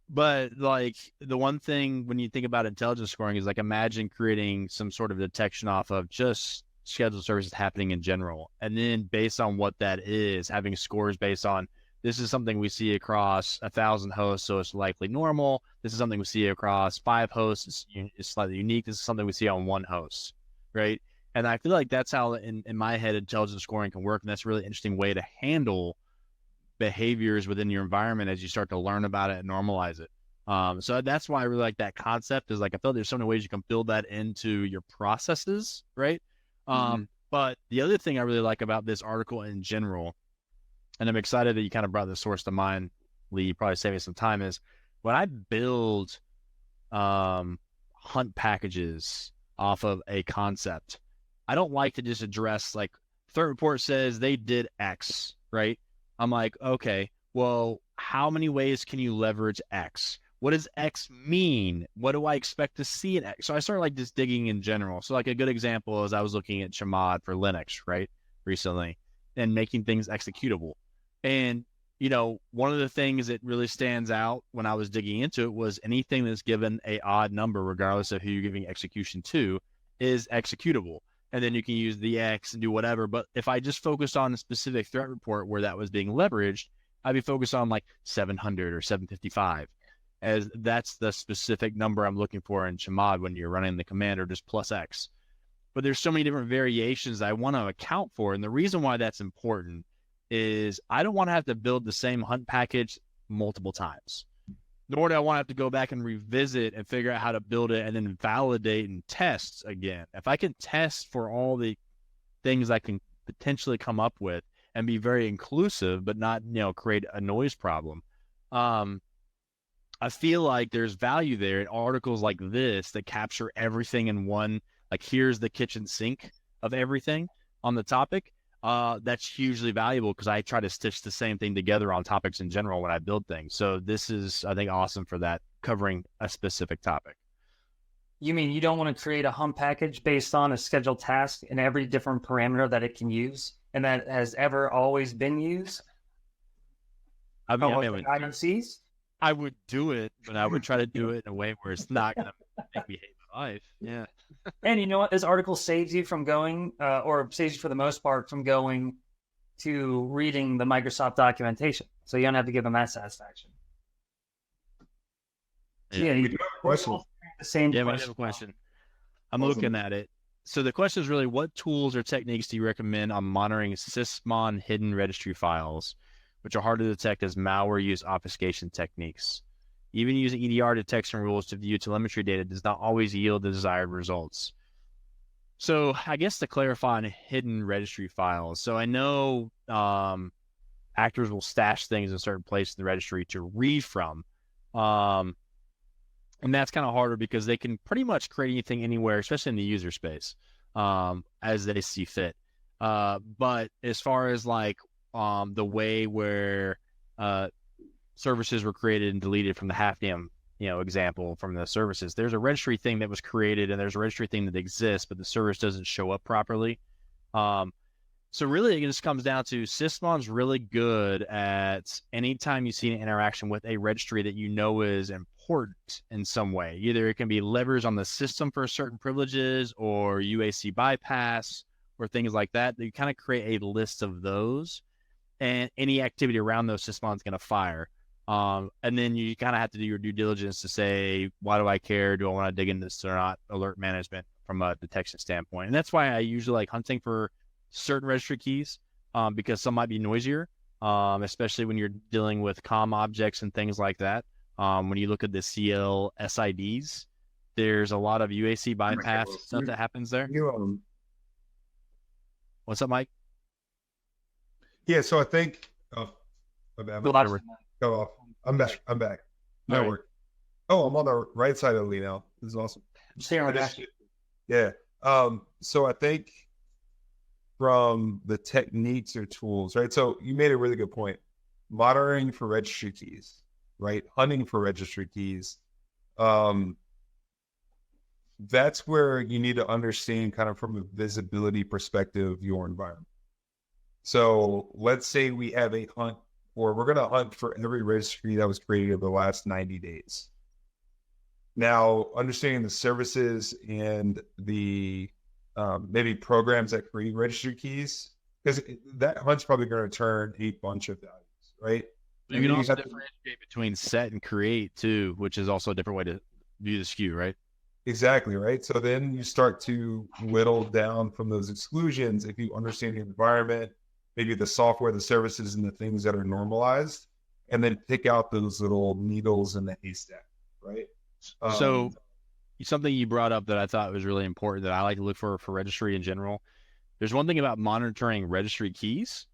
But like the one thing when you think about intelligence scoring is like imagine creating some sort of detection off of just scheduled services happening in general, and then based on what that is, having scores based on this is something we see across 1,000 hosts, so it's likely normal. This is something we see across 5 hosts, it's slightly unique. This is something we see on 1 host, right? And I feel like that's how, in my head, intelligence scoring can work, and that's a really interesting way to handle behaviors within your environment as you start to learn about it and normalize it. So that's why I really like that concept, is like I feel there's so many ways you can build that into your processes, right? But the other thing I really like about this article in general, and I'm excited that you kind of brought this source to mind, Lee, you probably save me some time, is when I build hunt packages off of a concept, I don't like to just address like threat report says they did X, right? I'm like, okay, well, how many ways can you leverage X? What does X mean? What do I expect to see in X? So I started like just digging in general. So like a good example is I was looking at Chmod for Linux, right, recently, and making things executable. And, one of the things that really stands out when I was digging into it was anything that's given a odd number, regardless of who you're giving execution to, is executable. And then you can use the X and do whatever. But if I just focused on a specific threat report where that was being leveraged, I'd be focused on like 700 or 755, as that's the specific number I'm looking for in Chmod when you're running the command, or just plus X. But there's so many different variations that I want to account for. And the reason why that's important is I don't want to have to build the same hunt package multiple times, nor do I want to have to go back and revisit and figure out how to build it and then validate and test again. If I can test for all the things I can potentially come up with and be very inclusive, but not, create a noise problem, I feel like there's value there in articles like this that capture everything in one, like here's the kitchen sink of everything on the topic. That's hugely valuable because I try to stitch the same thing together on topics in general when I build things. So this is, I think, awesome for that, covering a specific topic. You mean you don't want to create a hump package based on a scheduled task and every different parameter that it can use and that has ever always been used? I mean, IDCs? I would do it, but I would try to do it in a way where it's not going to make me hate my life. Yeah. And you know what? This article saves you from going, or saves you for the most part from going to reading the Microsoft documentation. So you don't have to give them that satisfaction. Yeah, we do have a question. The same we question. have a question. I'm looking at it. So the question is really, what tools or techniques do you recommend on monitoring sysmon hidden registry files, which are hard to detect as malware use obfuscation techniques? Even using EDR detection rules to view telemetry data does not always yield the desired results. So I guess to clarify on hidden registry files. So I know actors will stash things in a certain place in the registry to read from. And that's kind of harder because they can pretty much create anything anywhere, especially in the user space, as they see fit. But as far as like the way where services were created and deleted from the Halfdam, example from the services, there's a registry thing that was created and there's a registry thing that exists, but the service doesn't show up properly. So really it just comes down to sysmon's really good at anytime you see an interaction with a registry that is important in some way. Either it can be levers on the system for certain privileges or UAC bypass or things like that. You kind of create a list of those, and any activity around those sysmon's going to fire. And then you kind of have to do your due diligence to say, why do I care? Do I want to dig into this or not? Alert management from a detection standpoint. And that's why I usually like hunting for certain registry keys, because some might be noisier, especially when you're dealing with COM objects and things like that. When you look at the CL SIDs, there's a lot of UAC bypass stuff that happens there. What's up, Mike? Yeah, so I think go off. I'm back. Network. Right. Oh, I'm on the right side of the lead now. This is awesome. Yeah. So I think from the techniques or tools, right? So you made a really good point. Monitoring for registry keys, right? Hunting for registry keys. That's where you need to understand kind of from a visibility perspective, your environment. So let's say we have a hunt, or we're going to hunt for every registry that was created over the last 90 days. Now, understanding the services and the maybe programs that create registry keys, because that hunt's probably going to turn a bunch of values, right? You can also differentiate between set and create too, which is also a different way to view the SKU, right? Exactly, right? So then you start to whittle down from those exclusions if you understand the environment, maybe the software, the services, and the things that are normalized, and then pick out those little needles in the haystack, right? So something you brought up that I thought was really important that I like to look for registry in general. There's one thing about monitoring registry keys,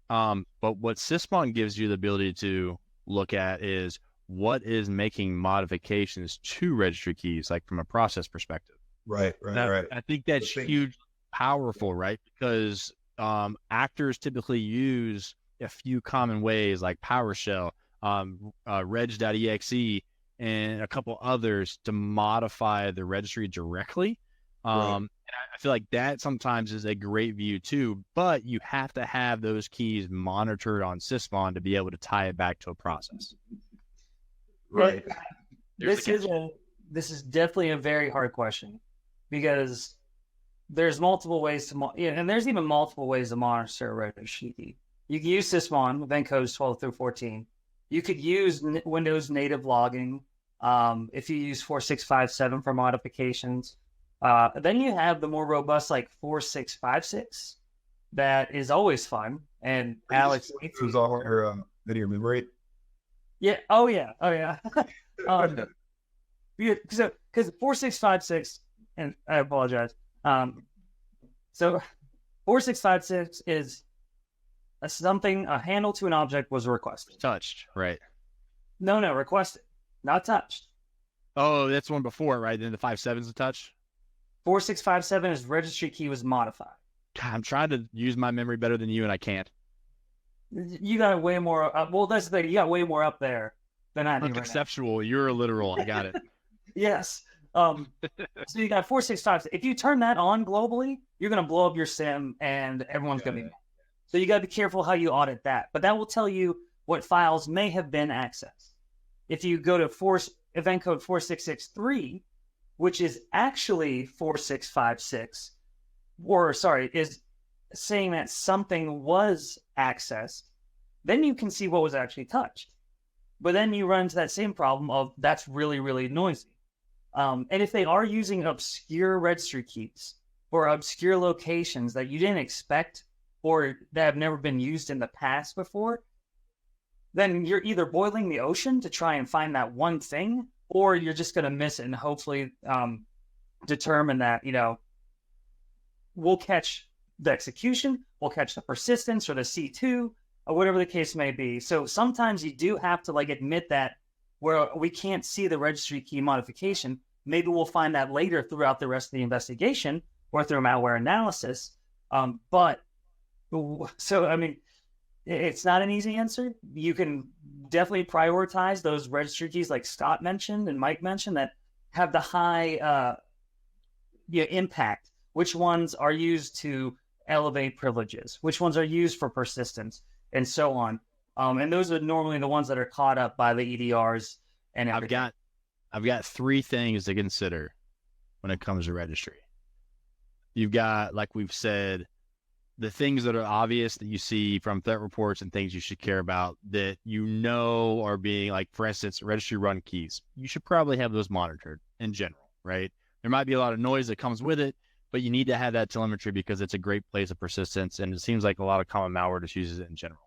but what sysmon gives you the ability to look at is what is making modifications to registry keys, like from a process perspective. Right. I think that's huge, powerful, right? Because actors typically use a few common ways like PowerShell, reg.exe, and a couple others to modify the registry directly. Right. And I feel like that sometimes is a great view too, but you have to have those keys monitored on Sysmon to be able to tie it back to a process. Right. This is definitely a very hard question, because there's multiple ways to and there's even multiple ways to monitor a registry key. You can use Sysmon, event codes 12 through 14. You could use Windows native logging if you use 4657 for modifications. Then you have the more robust like 4656 that is always fun. And Alex, it was all your video memory. Yeah. Oh yeah. Because 4656, and I apologize. So 4656 is a handle to an object was requested. Touched, right? No, requested, not touched. Oh, that's one before, right? Then the 5.7 is a touch. 4657 is registry key was modified. God, I'm trying to use my memory better than you, and I can't. You got way more. Well, that's the thing. You got way more up there than I do. I'm conceptual. You're a literal. I got it. Yes. So you got 465. If you turn that on globally, you're going to blow up your SIM, and everyone's going to be mad. So you got to be careful how you audit that. But that will tell you what files may have been accessed. If you go to event code 4663, which is actually 4656, is saying that something was accessed, then you can see what was actually touched. But then you run into that same problem of that's really, really noisy. And if they are using obscure registry keys or obscure locations that you didn't expect or that have never been used in the past before, then you're either boiling the ocean to try and find that one thing, or you're just going to miss it and hopefully determine that, we'll catch the execution, we'll catch the persistence or the C2, or whatever the case may be. So sometimes you do have to admit that where we can't see the registry key modification, maybe we'll find that later throughout the rest of the investigation or through malware analysis. It's not an easy answer. You can definitely prioritize those registry keys like Scott mentioned and Mike mentioned that have the high impact. Which ones are used to elevate privileges? Which ones are used for persistence? And so on. And those are normally the ones that are caught up by the EDRs and everything. I've got three things to consider when it comes to registry. You've got, like we've said, the things that are obvious that you see from threat reports and things you should care about that are being, like, for instance, registry run keys. You should probably have those monitored in general, right? There might be a lot of noise that comes with it, but you need to have that telemetry because it's a great place of persistence, and it seems like a lot of common malware just uses it in general.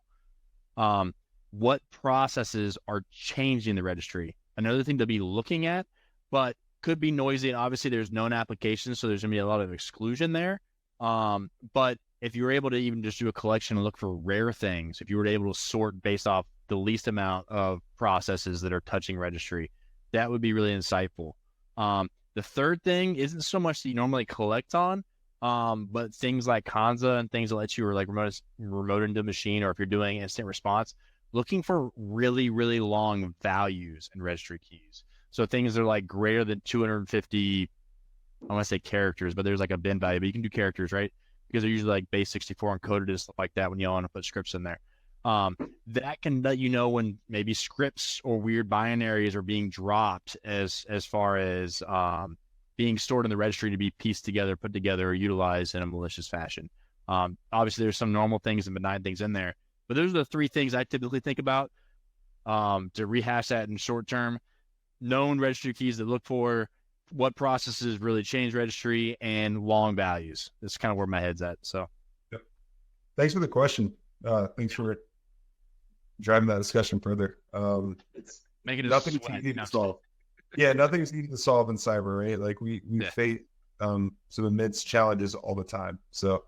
What processes are changing the registry? Another thing to be looking at, but could be noisy, and obviously there's known applications, so there's going to be a lot of exclusion there. But if you were able to even just do a collection and look for rare things, if you were able to sort based off the least amount of processes that are touching registry, that would be really insightful. The third thing isn't so much that you normally collect on, but things like Kanza and things that let you remote into a machine, or if you're doing instant response, looking for really, really long values in registry keys. So things that are like greater than 250, I want to say characters, but there's like a bin value, but you can do characters, right? Because they're usually like base 64 encoded and stuff like that when you want to put scripts in there. That can let you know when maybe scripts or weird binaries are being dropped as far as being stored in the registry to be pieced together, put together, or utilized in a malicious fashion. Obviously, there's some normal things and benign things in there, but those are the three things I typically think about to rehash that in short term. Known registry keys to look for, what processes really change registry, and long values. That's kind of where my head's at. So, yep. Thanks for the question. Thanks for driving that discussion further. It's making it nothing's easy to solve. Yeah, nothing's easy to solve in cyber, right? Like we face some immense challenges all the time. So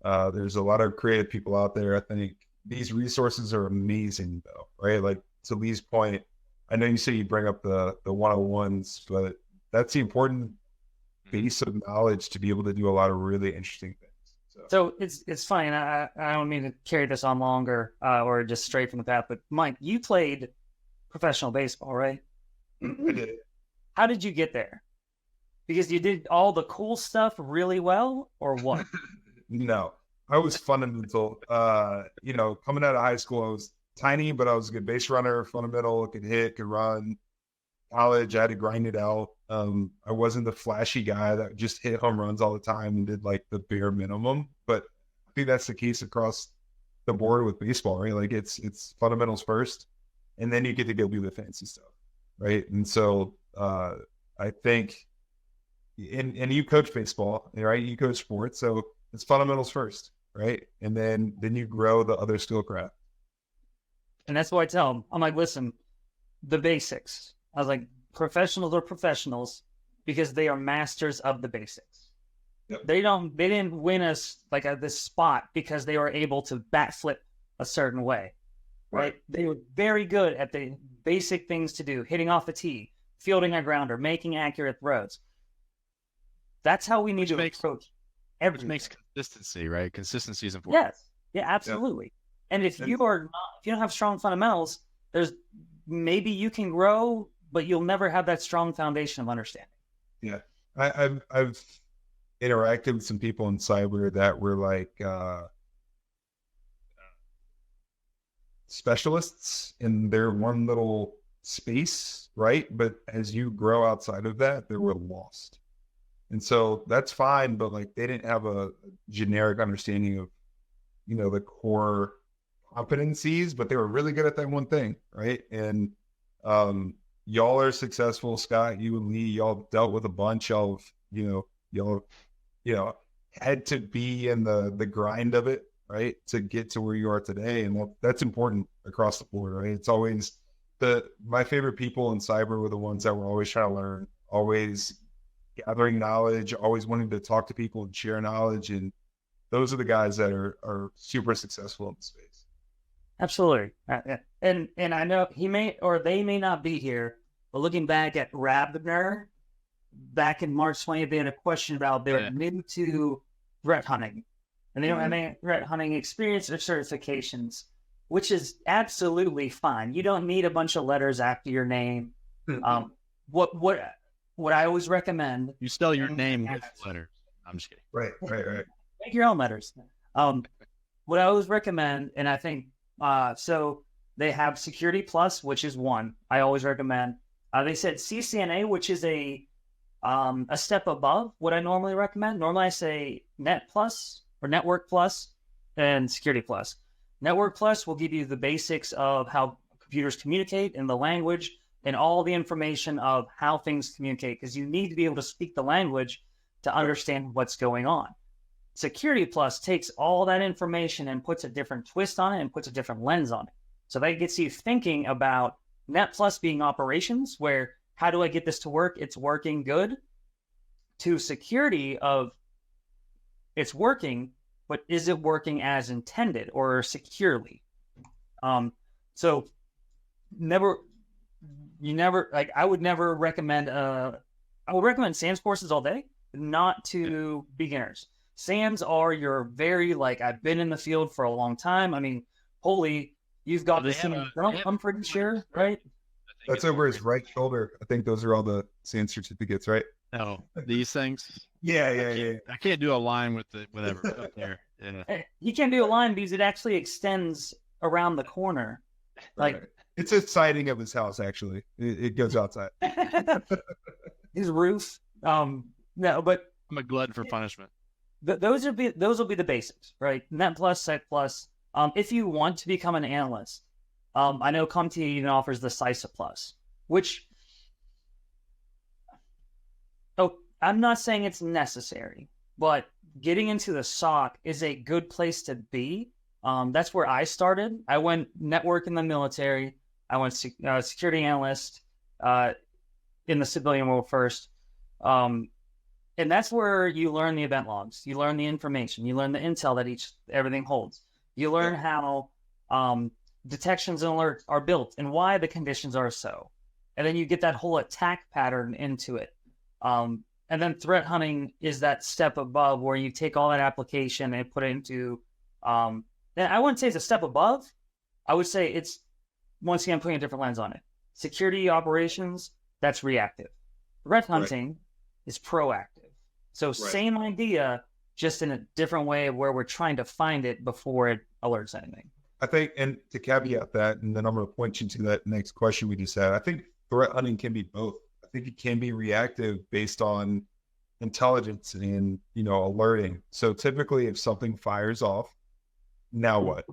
there's a lot of creative people out there. I think these resources are amazing, though, right? Like to Lee's point, I know you say you bring up the 101s, but that's the important base of knowledge to be able to do a lot of really interesting things. So it's funny, and I don't mean to carry this on longer or just straight from the path, but Mike, you played professional baseball, right? I did it. How did you get there? Because you did all the cool stuff really well, or what? No, I was fundamental. Coming out of high school, I was tiny, but I was a good base runner, fundamental, could hit, could run. College, I had to grind it out. I wasn't the flashy guy that just hit home runs all the time and did like the bare minimum. But I think that's the case across the board with baseball, right? Like it's fundamentals first, and then you get to go do the fancy stuff, right? And so I think, and you coach baseball, right? You coach sports, so it's fundamentals first, right? And then you grow the other skill craft. And that's what I tell them. I'm like, listen, the basics. I was like, professionals are professionals because they are masters of the basics. Yep. They didn't win us like at this spot because they were able to bat flip a certain way, right? They were very good at the basic things to do, hitting off the tee, fielding a grounder, making accurate throws. That's how we need to approach everything. Which makes consistency, right? Consistency is important. Yes. Yeah, absolutely. Yep. And if you don't have strong fundamentals, maybe you can grow, but you'll never have that strong foundation of understanding. Yeah. I've interacted with some people in cyber that were like specialists in their one little space, right? But as you grow outside of that, they were lost. And so that's fine, but like they didn't have a generic understanding of, the core competencies, but they were really good at that one thing, right? And y'all are successful, Scott, you and Lee, y'all dealt with a bunch of, y'all had to be in the grind of it, right, to get to where you are today. And that's important across the board, right? It's always my favorite people in cyber were the ones that were always trying to learn, always gathering knowledge, always wanting to talk to people and share knowledge. And those are the guys that are super successful in the space. Absolutely. And I know they may not be here, but looking back at Rabner, back in March 20th, they had a question about they're new to threat hunting. And they don't have any threat hunting experience or certifications, which is absolutely fine. You don't need a bunch of letters after your name. What I always recommend... You spell your name with letters. I'm just kidding. Right. Make your own letters. What I always recommend, and I think, so they have Security Plus, which is one I always recommend. They said CCNA, which is a step above what I normally recommend. Normally I say Net Plus or Network Plus and Security Plus. Network Plus will give you the basics of how computers communicate in the language and all the information of how things communicate, because you need to be able to speak the language to understand what's going on. Security Plus takes all that information and puts a different twist on it and puts a different lens on it. So that gets you thinking about Net Plus being operations, where how do I get this to work? It's working good. To security of it's working, but is it working as intended or securely? So I would never recommend, I would recommend SANS courses all day, not to beginners. SANS are your I've been in the field for a long time. I mean, you've got the I'm pretty sure, right? That's over his right shoulder. I think those are all the SANS certificates, right? No, these things. Yeah. I can't do a line with whatever up there. Yeah. You can't do a line because it actually extends around the corner. Like it's a siding of his house. Actually, it goes outside. His roof. No, but I'm a glutton for punishment. Those will be the basics, right? Net Plus, Sec Plus. If you want to become an analyst, I know CompTIA even offers the CISA Plus, which, I'm not saying it's necessary, but getting into the SOC is a good place to be. That's where I started. I went network in the military. I went security analyst in the civilian world first. And that's where you learn the event logs. You learn the information. You learn the intel that everything holds. You learn how detections and alerts are built and why the conditions are so. And then you get that whole attack pattern into it. And then threat hunting is that step above where you take all that application and put it into, and I wouldn't say it's a step above. I would say it's, once again, putting a different lens on it. Security operations, that's reactive. Threat hunting is proactive. So same idea, just in a different way where we're trying to find it before it alerts anything. I think, and to caveat that, and then I'm going to point you to that next question we just had. I think threat hunting can be both. I think it can be reactive based on intelligence and, alerting. So typically if something fires off, now what?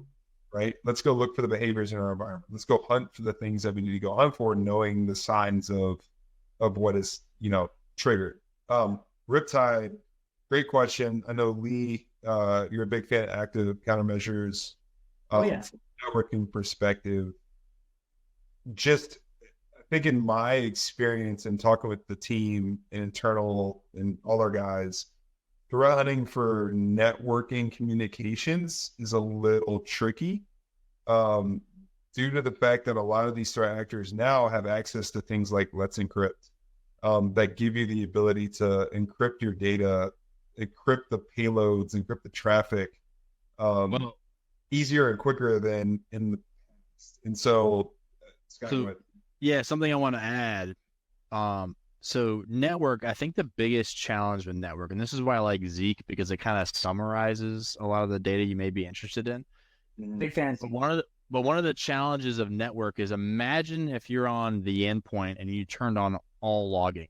Right? Let's go look for the behaviors in our environment. Let's go hunt for the things that we need to go hunt for, knowing the signs of what is, triggered. Riptide, great question. I know Lee, you're a big fan of active countermeasures. From a networking perspective, just I think in my experience and talking with the team and internal and all our guys, threat hunting for networking communications is a little tricky due to the fact that a lot of these threat actors now have access to things like Let's Encrypt that give you the ability to encrypt your data, encrypt the payloads, encrypt the traffic. Easier and quicker than in the past. And so something I want to add. So network, I think the biggest challenge with network, and this is why I like Zeek, because it kind of summarizes a lot of the data you may be interested in. Big fan. But one of the challenges of network is, imagine if you're on the endpoint and you turned on all logging.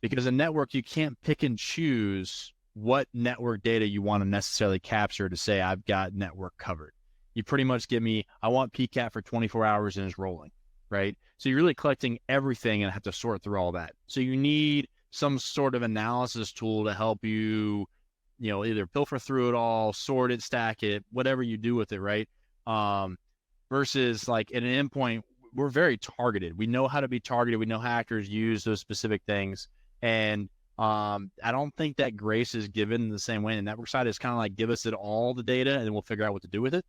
Because in network, you can't pick and choose what network data you want to necessarily capture to say, I've got network covered. You pretty much give me, I want PCAP for 24 hours and it's rolling, right? So you're really collecting everything and have to sort through all that. So you need some sort of analysis tool to help you, either pilfer through it all, sort it, stack it, whatever you do with it, right? Versus like at an endpoint, we're very targeted. We know how to be targeted. We know how hackers use those specific things. And I don't think that grace is given the same way. The network side is kind of like, give us all the data and then we'll figure out what to do with it.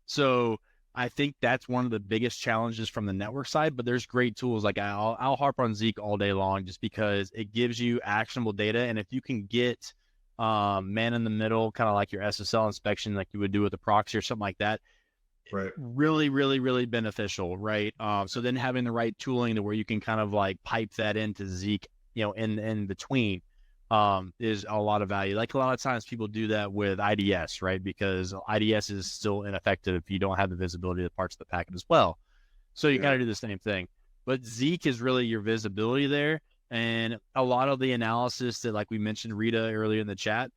So I think that's one of the biggest challenges from the network side, but there's great tools. Like I'll harp on Zeek all day long just because it gives you actionable data. And if you can get man in the middle, kind of like your SSL inspection, like you would do with a proxy or something like that, right, really, really, really beneficial, right? So then having the right tooling to where you can kind of like pipe that into Zeek, in between, is a lot of value. Like a lot of times people do that with IDS, right? Because IDS is still ineffective if you don't have the visibility of the parts of the packet as well. So you got to do the same thing. But Zeek is really your visibility there. And a lot of the analysis that, like we mentioned, Rita, earlier in the chat,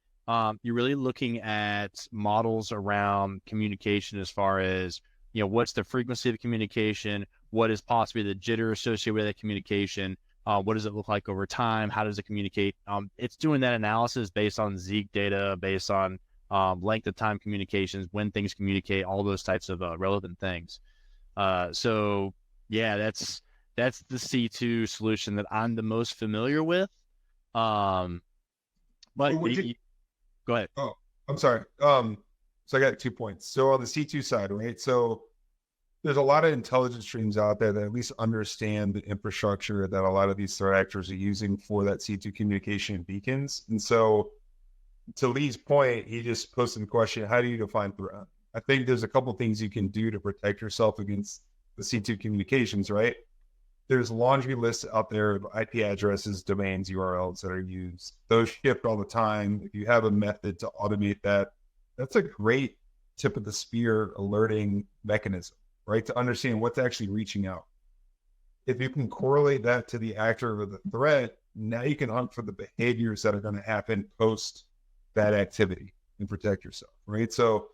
you're really looking at models around communication as far as, what's the frequency of communication, what is possibly the jitter associated with that communication, what does it look like over time, how does it communicate? It's doing that analysis based on Zeek data, based on length of time communications, when things communicate, all those types of relevant things. So yeah, that's the C2 solution that I'm the most familiar with. But go ahead. Oh, I'm sorry. So I got 2 points. So on the C2 side, right? So there's a lot of intelligence streams out there that at least understand the infrastructure that a lot of these threat actors are using for that C2 communication beacons. And so to Lee's point, he just posted the question, how do you define threat? I think there's a couple things you can do to protect yourself against the C2 communications, right? There's laundry lists out there of IP addresses, domains, URLs that are used. Those shift all the time. If you have a method to automate that, that's a great tip of the spear alerting mechanism, right? To understand what's actually reaching out. If you can correlate that to the actor of the threat, now you can hunt for the behaviors that are going to happen post that activity and protect yourself, right? So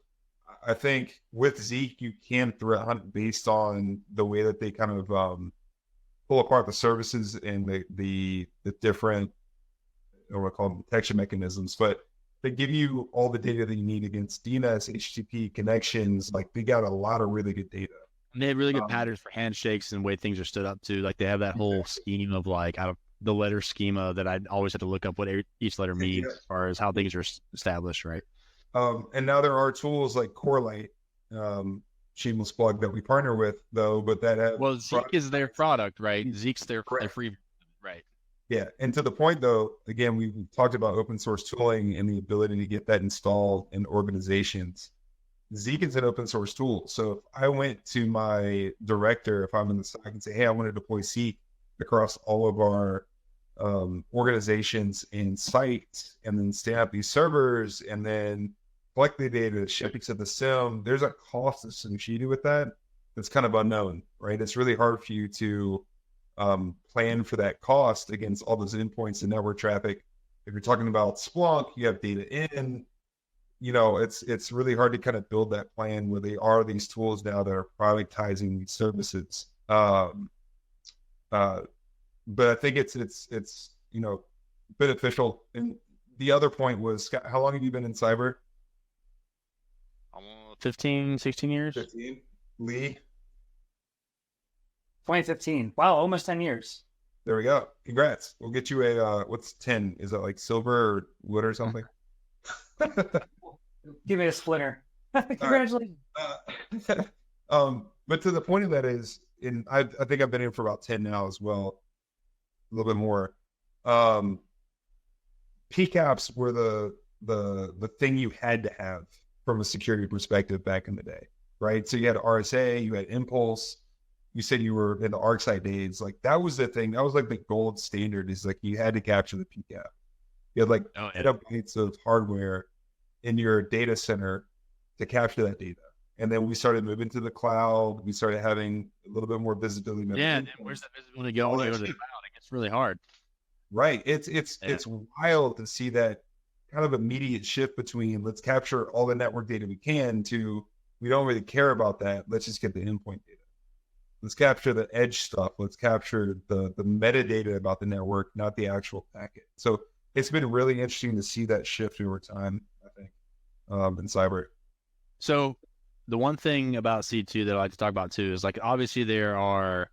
I think with Zeek, you can threat hunt based on the way that they kind of pull apart the services and the different, I don't want to call them detection mechanisms, but they give you all the data that you need against DNS, HTTP connections. Like they got a lot of really good data. And they have really good patterns for handshakes and the way things are stood up too. Like they have that whole scheme of like the letter schema that I always have to look up what each letter means as far as how things are established, right? And now there are tools like Corelight, shameless plug, that we partner with though, but that Zeek is their product, right? Zeek's their free, right? Yeah, and to the point though, again, we talked about open source tooling and the ability to get that installed in organizations. Zeek is an open source tool. So if I went to my director, if I'm in the SOC and say, hey, I want to deploy Zeek across all of our organizations and sites, and then stand up these servers and then collect the data, ship it to the SIM, there's a cost associated with that that's kind of unknown, right? It's really hard for you to plan for that cost against all those endpoints and network traffic. If you're talking about Splunk, you have data in, it's really hard to kind of build that plan where there are these tools now that are prioritizing these services. But I think it's beneficial. And the other point was, Scott, how long have you been in cyber? 15, 16 years. 15. Lee? 2015. Wow, almost 10 years. There we go. Congrats. We'll get you a, what's 10? Is that like silver or wood or something? Give me a splinter. Congratulations. But to the point of that is, I think I've been in for about 10 now as well, a little bit more. PCAPs were the thing you had to have from a security perspective back in the day, right? So you had RSA, you had Impulse. You said you were in the ArcSight days. Like that was the thing. That was like the gold standard. Is like you had to capture the PCAP. You had like petabytes of hardware in your data center to capture that data. And then we started moving to the cloud. We started having a little bit more visibility. Yeah, and where's that visibility going? When you go to the cloud, it gets really hard. Right. It's wild to see that kind of immediate shift between let's capture all the network data we can to we don't really care about that. Let's just get the endpoint data. Let's capture the edge stuff. Let's capture the metadata about the network, not the actual packet. So it's been really interesting to see that shift over time, I think, in cyber. So the one thing about C2 that I like to talk about too is like, obviously there are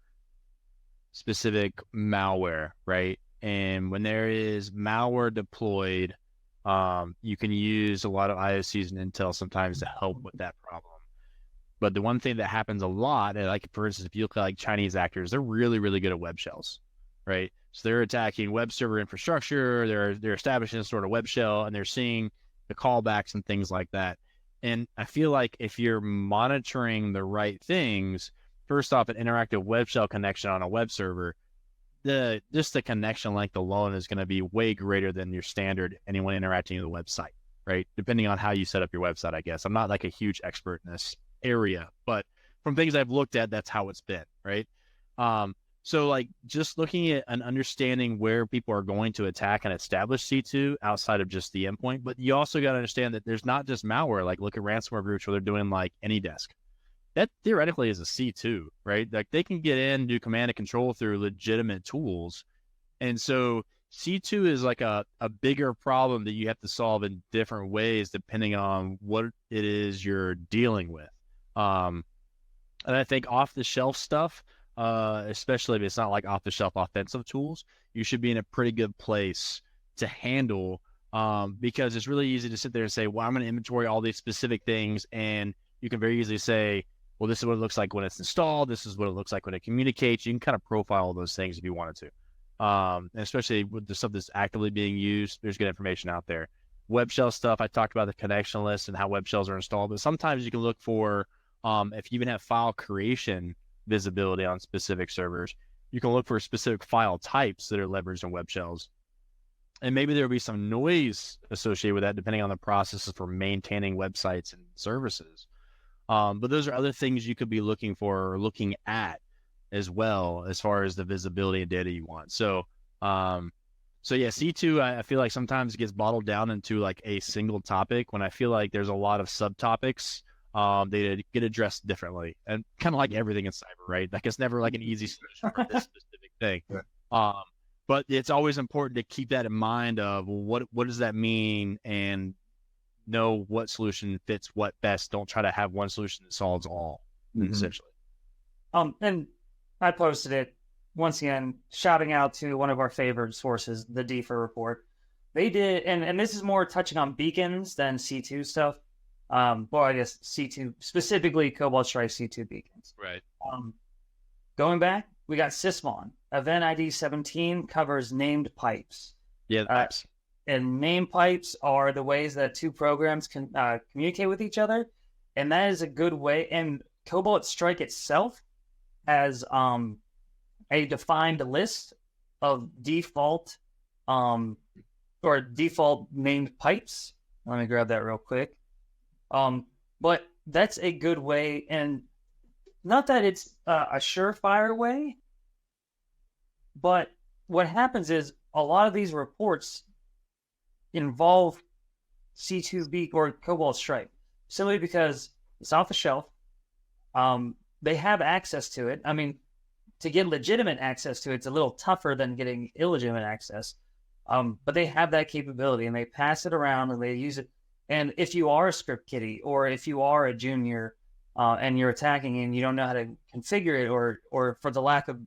specific malware, right? And when there is malware deployed, you can use a lot of IOCs and Intel sometimes to help with that problem. But the one thing that happens a lot, like for instance, if you look at like Chinese actors, they're really, really good at web shells, right? So they're attacking web server infrastructure, they're establishing a sort of web shell, and they're seeing the callbacks and things like that. And I feel like if you're monitoring the right things, first off, an interactive web shell connection on a web server, the connection length alone is going to be way greater than your standard anyone interacting with the website, right? Depending on how you set up your website, I guess. I'm not like a huge expert in this area, but from things I've looked at, that's how it's been, right? So like just looking at and understanding where people are going to attack and establish C2 outside of just the endpoint, but you also got to understand that there's not just malware. Like look at ransomware groups where they're doing like AnyDesk. That theoretically is a C2, right? Like they can get in, do command and control through legitimate tools. And so C2 is like a bigger problem that you have to solve in different ways depending on what it is you're dealing with. And I think off-the-shelf stuff, especially if it's not like off-the-shelf offensive tools, you should be in a pretty good place to handle because it's really easy to sit there and say, well, I'm going to inventory all these specific things, and you can very easily say, well, this is what it looks like when it's installed. This is what it looks like when it communicates. You can kind of profile those things if you wanted to. And especially with the stuff that's actively being used, there's good information out there. Web shell stuff, I talked about the connection list and how web shells are installed, but sometimes you can look for, if you even have file creation visibility on specific servers, you can look for specific file types that are leveraged in web shells. And maybe there'll be some noise associated with that depending on the processes for maintaining websites and services. But those are other things you could be looking for or looking at as well as far as the visibility and data you want. So yeah, C2, I feel like sometimes it gets bottled down into like a single topic when I feel like there's a lot of subtopics they get addressed differently, and kind of like everything in cyber, right? Like it's never like an easy solution for this specific thing. But it's always important to keep that in mind of what does that mean, and know what solution fits what best. Don't try to have one solution that solves all, essentially. And I posted it once again, shouting out to one of our favorite sources, the DFIR report. They did, and this is more touching on beacons than C2 stuff. Well, I guess C2, specifically Cobalt Strike C2 beacons. Right. Going back, we got Sysmon. Event ID 17 covers named pipes. Yeah, the pipes. And named pipes are the ways that two programs can communicate with each other. And that is a good way. And Cobalt Strike itself has a defined list of default or default named pipes. Let me grab that real quick. But that's a good way, and not that it's a surefire way, but what happens is a lot of these reports involve C2B or Cobalt Strike, simply because it's off the shelf. They have access to it. I mean, to get legitimate access to it, it's a little tougher than getting illegitimate access. But they have that capability, and they pass it around, and they use it. And if you are a script kiddie, or if you are a junior, and you're attacking and you don't know how to configure it, or for the lack of,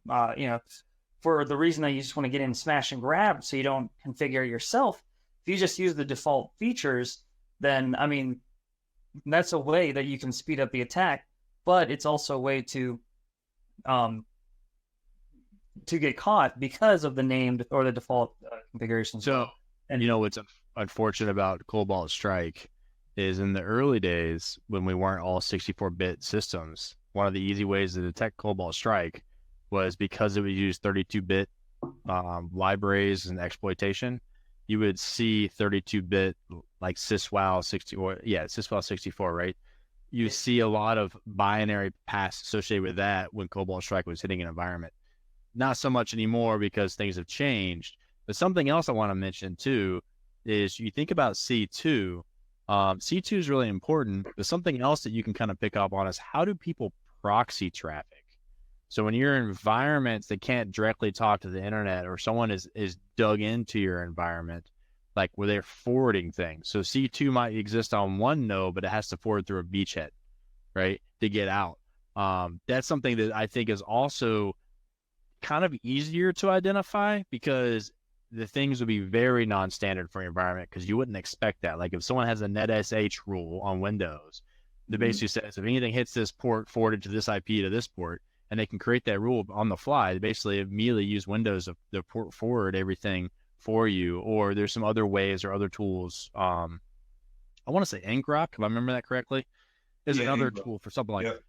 for the reason that you just want to get in smash and grab so you don't configure it yourself, if you just use the default features, then, I mean, that's a way that you can speed up the attack, but it's also a way to get caught because of the named or the default configuration. So, and what's unfortunate about Cobalt Strike is in the early days when we weren't all 64-bit systems, one of the easy ways to detect Cobalt Strike was because it would use 32-bit libraries and exploitation. You would see 32-bit like syswow 64, right? You see a lot of binary paths associated with that when Cobalt Strike was hitting an environment. Not so much anymore because things have changed. But something else I want to mention too is you think about C2. C2 is really important, but something else that you can kind of pick up on is how do people proxy traffic? So when you're in environments that can't directly talk to the internet, or someone is dug into your environment, like where they're forwarding things. So C2 might exist on one node, but it has to forward through a beachhead, right, to get out. That's something that I think is also kind of easier to identify because the things would be very non-standard for your environment because you wouldn't expect that. Like if someone has a netsh rule on Windows that basically says if anything hits this port, forwarded to this IP to this port, and they can create that rule on the fly. They basically immediately use Windows to port forward everything for you, or there's some other ways or other tools. I want to say ngrok, if I remember that correctly, is another tool for something like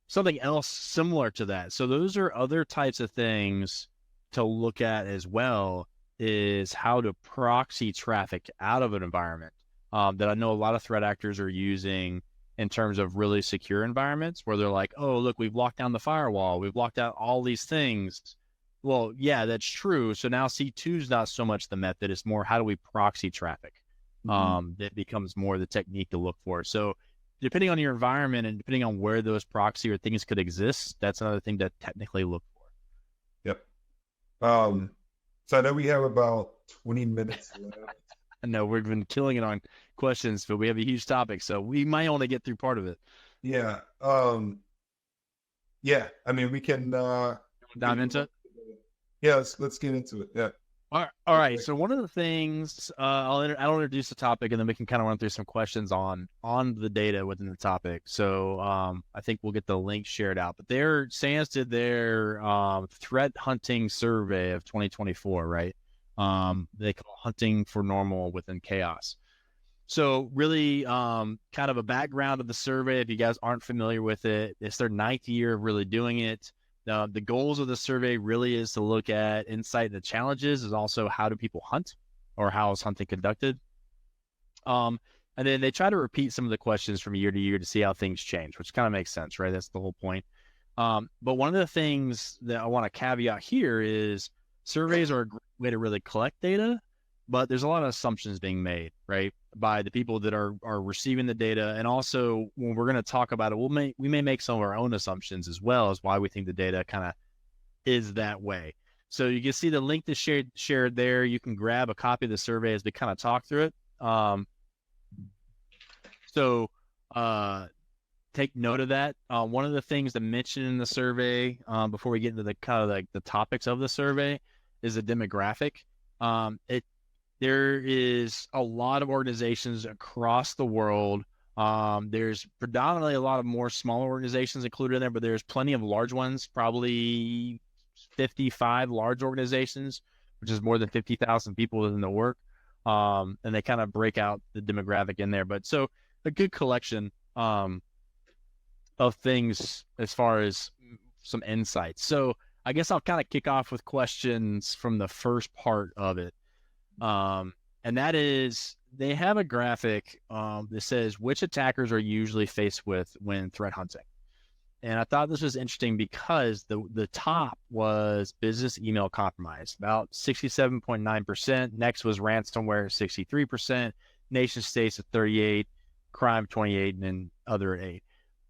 something else similar to that. So those are other types of things to look at as well, is how to proxy traffic out of an environment that I know a lot of threat actors are using in terms of really secure environments where they're like, oh, look, we've locked down the firewall. We've locked out all these things. Well, yeah, that's true. So now C2 is not so much the method. It's more how do we proxy traffic? That becomes more the technique to look for. So depending on your environment and depending on where those proxy or things could exist, that's another thing to technically look for. Yep. So I know we have about 20 minutes left. I know we've been killing it on questions, but we have a huge topic, so we might only get through part of it. Yeah. Yeah. I mean, we can dive into it. Yeah, let's get into it. Yeah. All right. So one of the things I'll introduce the topic, and then we can kind of run through some questions on the data within the topic. So I think we'll get the link shared out. But SANS did their threat hunting survey of 2024, right? They call hunting for normal within chaos. So really kind of a background of the survey, if you guys aren't familiar with it, it's their 9th year of really doing it. The goals of the survey really is to look at insight into challenges, is also how do people hunt, or how is hunting conducted. And then they try to repeat some of the questions from year to year to see how things change, which kind of makes sense, right? That's the whole point. But one of the things that I want to caveat here is surveys are a great way to really collect data, but there's a lot of assumptions being made, right, by the people that are receiving the data. And also when we're going to talk about it, we may make some of our own assumptions as well as why we think the data kind of is that way. So you can see the link that's shared there. You can grab a copy of the survey as we kind of talk through it. So take note of that. One of the things to mention in the survey before we get into the kind of like the topics of the survey is the demographic. There is a lot of organizations across the world. There's predominantly a lot of more smaller organizations included in there, but there's plenty of large ones, probably 55 large organizations, which is more than 50,000 people within the work. And they kind of break out the demographic in there. But so a good collection. of things as far as some insights. So I guess I'll kind of kick off with questions from the first part of it. And that is, they have a graphic that says which attackers are usually faced with when threat hunting. And I thought this was interesting because the top was business email compromise, about 67.9%. Next was ransomware, 63%. Nation states at 38%, crime 28%, and then other at 8%.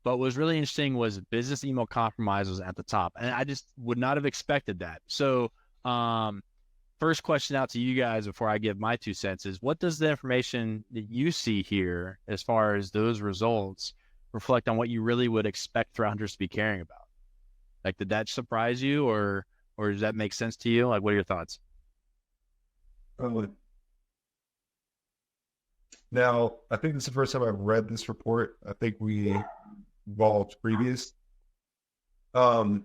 But what was really interesting was business email compromise was at the top. And I just would not have expected that. So first question out to you guys before I give my 2 cents is, what does the information that you see here as far as those results reflect on what you really would expect threat hunters to be caring about? Like, did that surprise you, or does that make sense to you? Like, what are your thoughts? Now, I think this is the first time I've read this report. I think we involved previous. I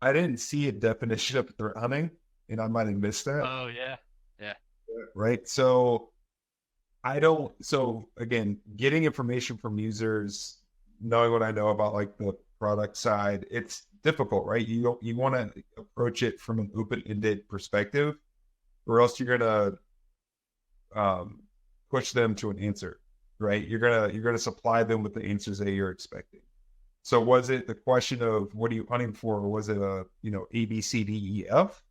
didn't see a definition of threat hunting, and I might have missed that. Oh, yeah. Yeah. Right. So again, getting information from users, knowing what I know about like the product side, it's difficult, right? You want to approach it from an open-ended perspective, or else you're going to push them to an answer, right? You're gonna supply them with the answers that you're expecting. So was it the question of what are you hunting for, or was it a A, B, C, D, E, F,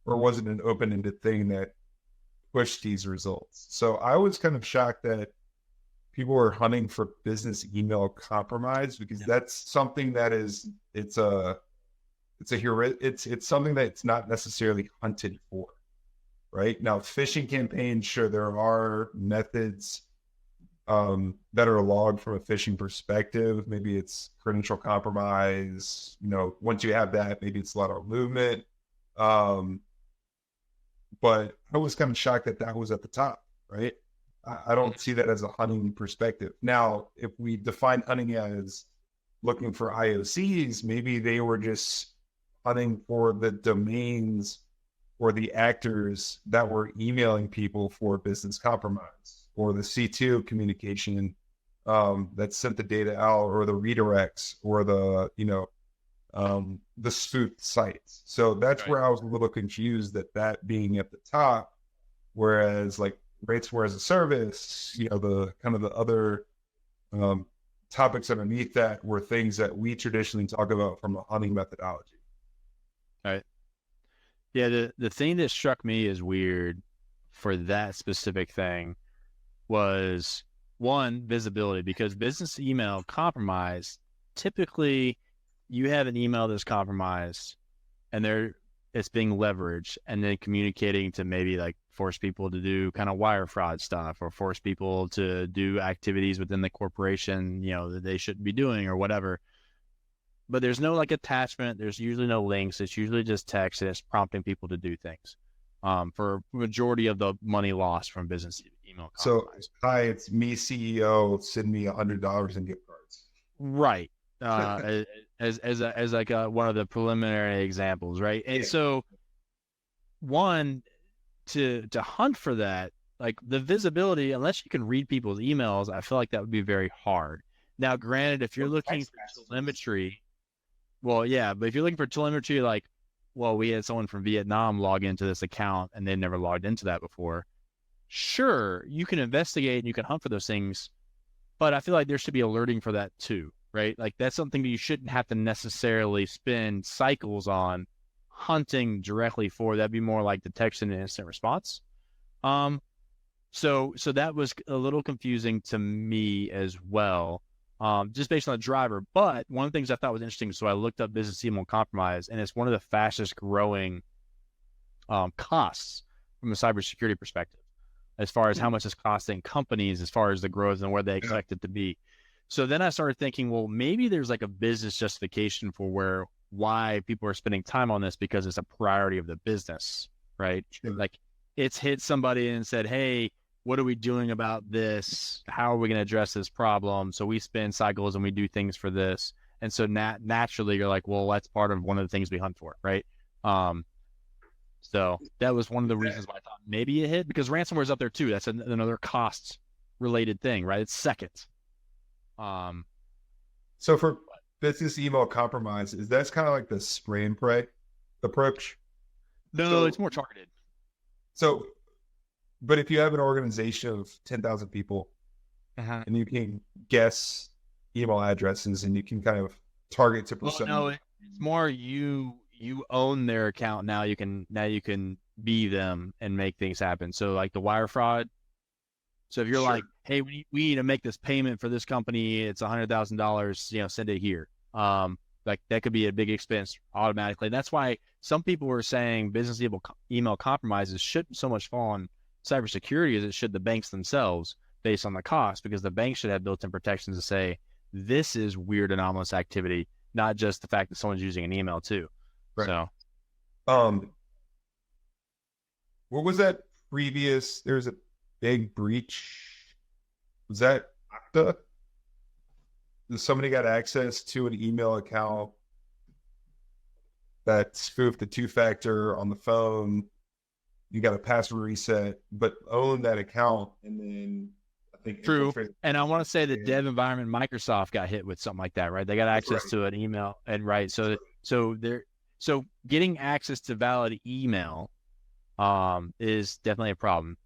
or was it an open-ended thing that pushed these results? So I was kind of shocked that people were hunting for business email compromise, because that's something that it's something that's not necessarily hunted for. Right now, phishing campaigns, sure, there are methods that are logged from a phishing perspective. Maybe it's credential compromise. Once you have that, maybe it's lateral movement. But I was kind of shocked that was at the top, right? I don't see that as a hunting perspective. Now, if we define hunting as looking for IOCs, maybe they were just hunting for the domains or the actors that were emailing people for business compromise, or the C2 communication that sent the data out, or the redirects, or the spoofed sites. So that's where I was a little confused that being at the top, whereas like ransomware as a service, the kind of the other topics underneath that were things that we traditionally talk about from a hunting methodology. All right. Yeah, the thing that struck me as weird for that specific thing was, one, visibility, because business email compromise, typically you have an email that's compromised and it's being leveraged and then communicating to maybe like force people to do kind of wire fraud stuff, or force people to do activities within the corporation, that they shouldn't be doing or whatever. But there's no like attachment. There's usually no links. It's usually just text, and it's prompting people to do things. For majority of the money lost from business email compromise. So, hi, it's me, CEO. Send me $100 in gift cards. Right. As like one of the preliminary examples, right? And so, one, to hunt for that, like the visibility, unless you can read people's emails, I feel like that would be very hard. Now, granted, if you're looking for telemetry. Well, yeah, but if you're looking for telemetry, like, well, we had someone from Vietnam log into this account and they never logged into that before. Sure, you can investigate and you can hunt for those things, but I feel like there should be alerting for that too, right? Like that's something that you shouldn't have to necessarily spend cycles on hunting directly for. That'd be more like detection and instant response. So that was a little confusing to me as well. Just based on the driver. But one of the things I thought was interesting, so I looked up business email compromise, and it's one of the fastest growing costs from a cybersecurity perspective, as far as how much it's costing companies, as far as the growth and where they expect it to be. So then I started thinking, well, maybe there's like a business justification for why people are spending time on this, because it's a priority of the business, right? Sure. Like it's hit somebody and said, hey, what are we doing about this? How are we going to address this problem? So we spend cycles and we do things for this. And so naturally you're like, well, that's part of one of the things we hunt for, right? So that was one of the reasons why I thought maybe it hit, because ransomware is up there too. That's another cost related thing, right? It's second. So for business email compromise is that's kind of like the spray and pray approach. No, So- it's more targeted. So, but if you have an organization of 10,000 people and you can guess email addresses and you can kind of target to Well, persona. no, it's more you own their account now. You can be them and make things happen. So like the wire fraud. So if you're Sure. like, hey, we need to make this payment for this company, it's $100,000. Send it here. Like that could be a big expense automatically. That's why some people were saying business email compromises shouldn't so much fall on cybersecurity as it should the banks themselves based on the cost, because the banks should have built-in protections to say this is weird anomalous activity, not just the fact that someone's using an email too. Right. So What was that previous? There was a big breach. Was that Okta? Somebody got access to an email account that spoofed the two-factor on the phone. You got a password reset, but owned that account, and then I think True. infiltrated- And I want to say the Yeah. dev environment, Microsoft got hit with something like that, right? They got access right. to an email, and right. So getting access to valid email is definitely a problem.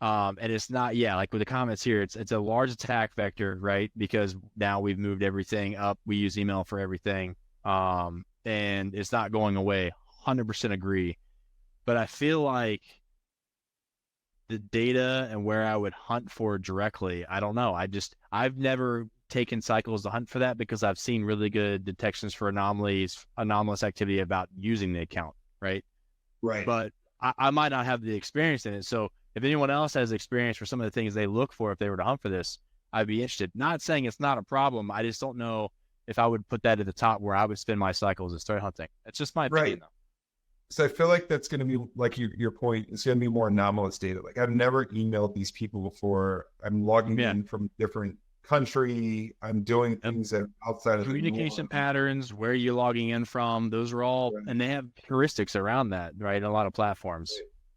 And it's not, like with the comments here, it's a large attack vector, right? Because now we've moved everything up. We use email for everything. And it's not going away. 100% agree. But I feel like the data and where I would hunt for directly, I don't know. I've never taken cycles to hunt for that because I've seen really good detections for anomalous activity about using the account, right? Right. But I might not have the experience in it. So if anyone else has experience for some of the things they look for if they were to hunt for this, I'd be interested. Not saying it's not a problem. I just don't know if I would put that at the top where I would spend my cycles and start hunting. It's just my opinion, though. So I feel like that's going to be like your point. It's going to be more anomalous data. Like I've never emailed these people before. I'm logging in from different country. I'm doing things that are outside of Communication the norm. patterns, where you're logging in from, those are all, Right. and they have heuristics around that, right? A lot of platforms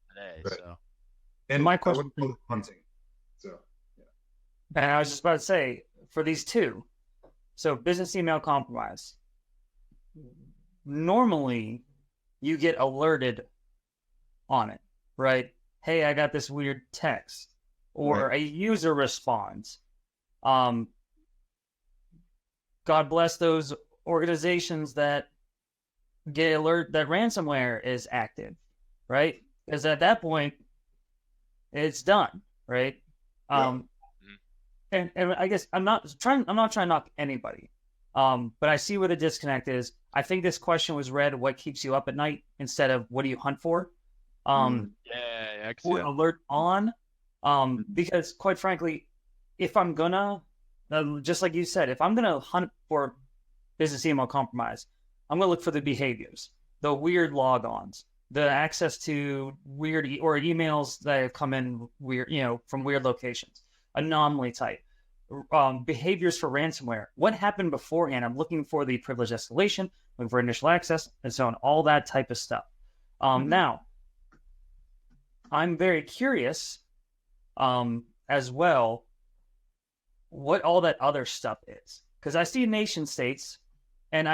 today. Right. So And My I question- wouldn't call it hunting. So yeah. And I was just about to say, for these two, so business email compromise, normally you get alerted on it, right? Hey, I got this weird text, or Right. a user responds. God bless those organizations that get alert that ransomware is active, right? Because at that point, it's done, right? Yeah. And I guess I'm not trying to knock anybody. But I see where the disconnect is. I think this question was read what keeps you up at night instead of what do you hunt for? yeah, I can see Or that. alert on. Because quite frankly, if I'm gonna just like you said, if I'm gonna hunt for business email compromise, I'm gonna look for the behaviors, the weird logons, the access to weird or emails that have come in weird, from weird locations, anomaly type, behaviors for ransomware. What happened beforehand? I'm looking for the privilege escalation, looking for initial access, and so on, all that type of stuff. Now, I'm very curious, as well, what all that other stuff is, because I see nation states, and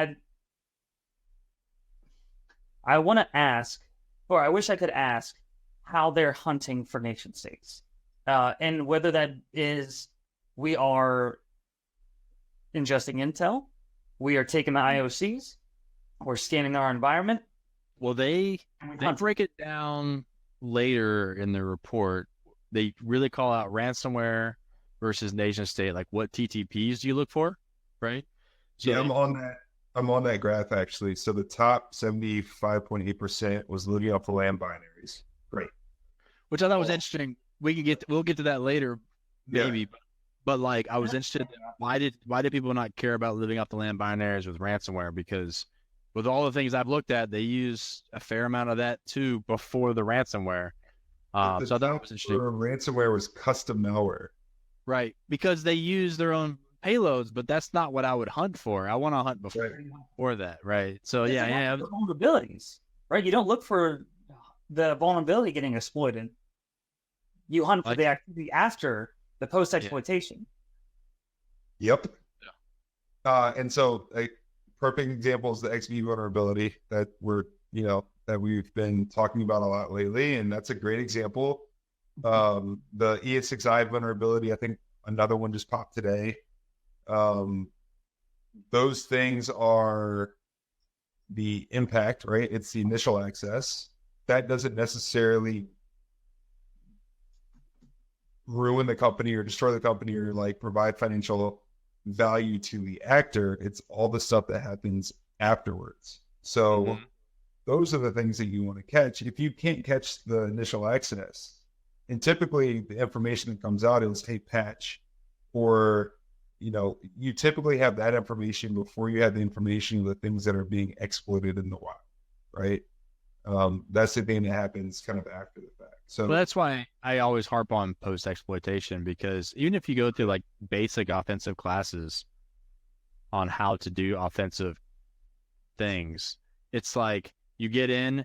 I want to ask, or I wish I could ask, how they're hunting for nation states, and whether that is we are ingesting intel, we are taking the IOCs, we're scanning our environment. Well, they and we They hunt. break it down later in the report. They really call out ransomware versus nation state. Like, what TTPs do you look for, right? So Yeah, I'm on that. I'm on that graph actually. So the top 75.8% was looking up the land binaries. Great. which I thought was interesting. We'll get to that later, maybe. But like, I was interested. Why did people not care about living off the land binaries with ransomware? Because with all the things I've looked at, they use a fair amount of that too before the ransomware. So I thought it was interesting. Ransomware was custom malware. Right, because they use their own payloads, but that's not what I would hunt for. I want to hunt before that, right? So yeah. The vulnerabilities, right? You don't look for the vulnerability getting exploited. You hunt for the activity after the post exploitation. Yep. And so a perfect example is the XV vulnerability that that we've been talking about a lot lately. And that's a great example. The ES6i vulnerability, I think another one just popped today. Those things are the impact, right? It's the initial access. That doesn't necessarily ruin the company or destroy the company or like provide financial value to the actor. It's all the stuff that happens afterwards. So those are the things that you want to catch. If you can't catch the initial access, and typically the information that comes out is, hey, patch, or you typically have that information before you have the information of the things that are being exploited in the wild, right? That's the thing that happens kind of after the fact. So well, that's why I always harp on post exploitation, because even if you go through like basic offensive classes on how to do offensive things, it's like you get in,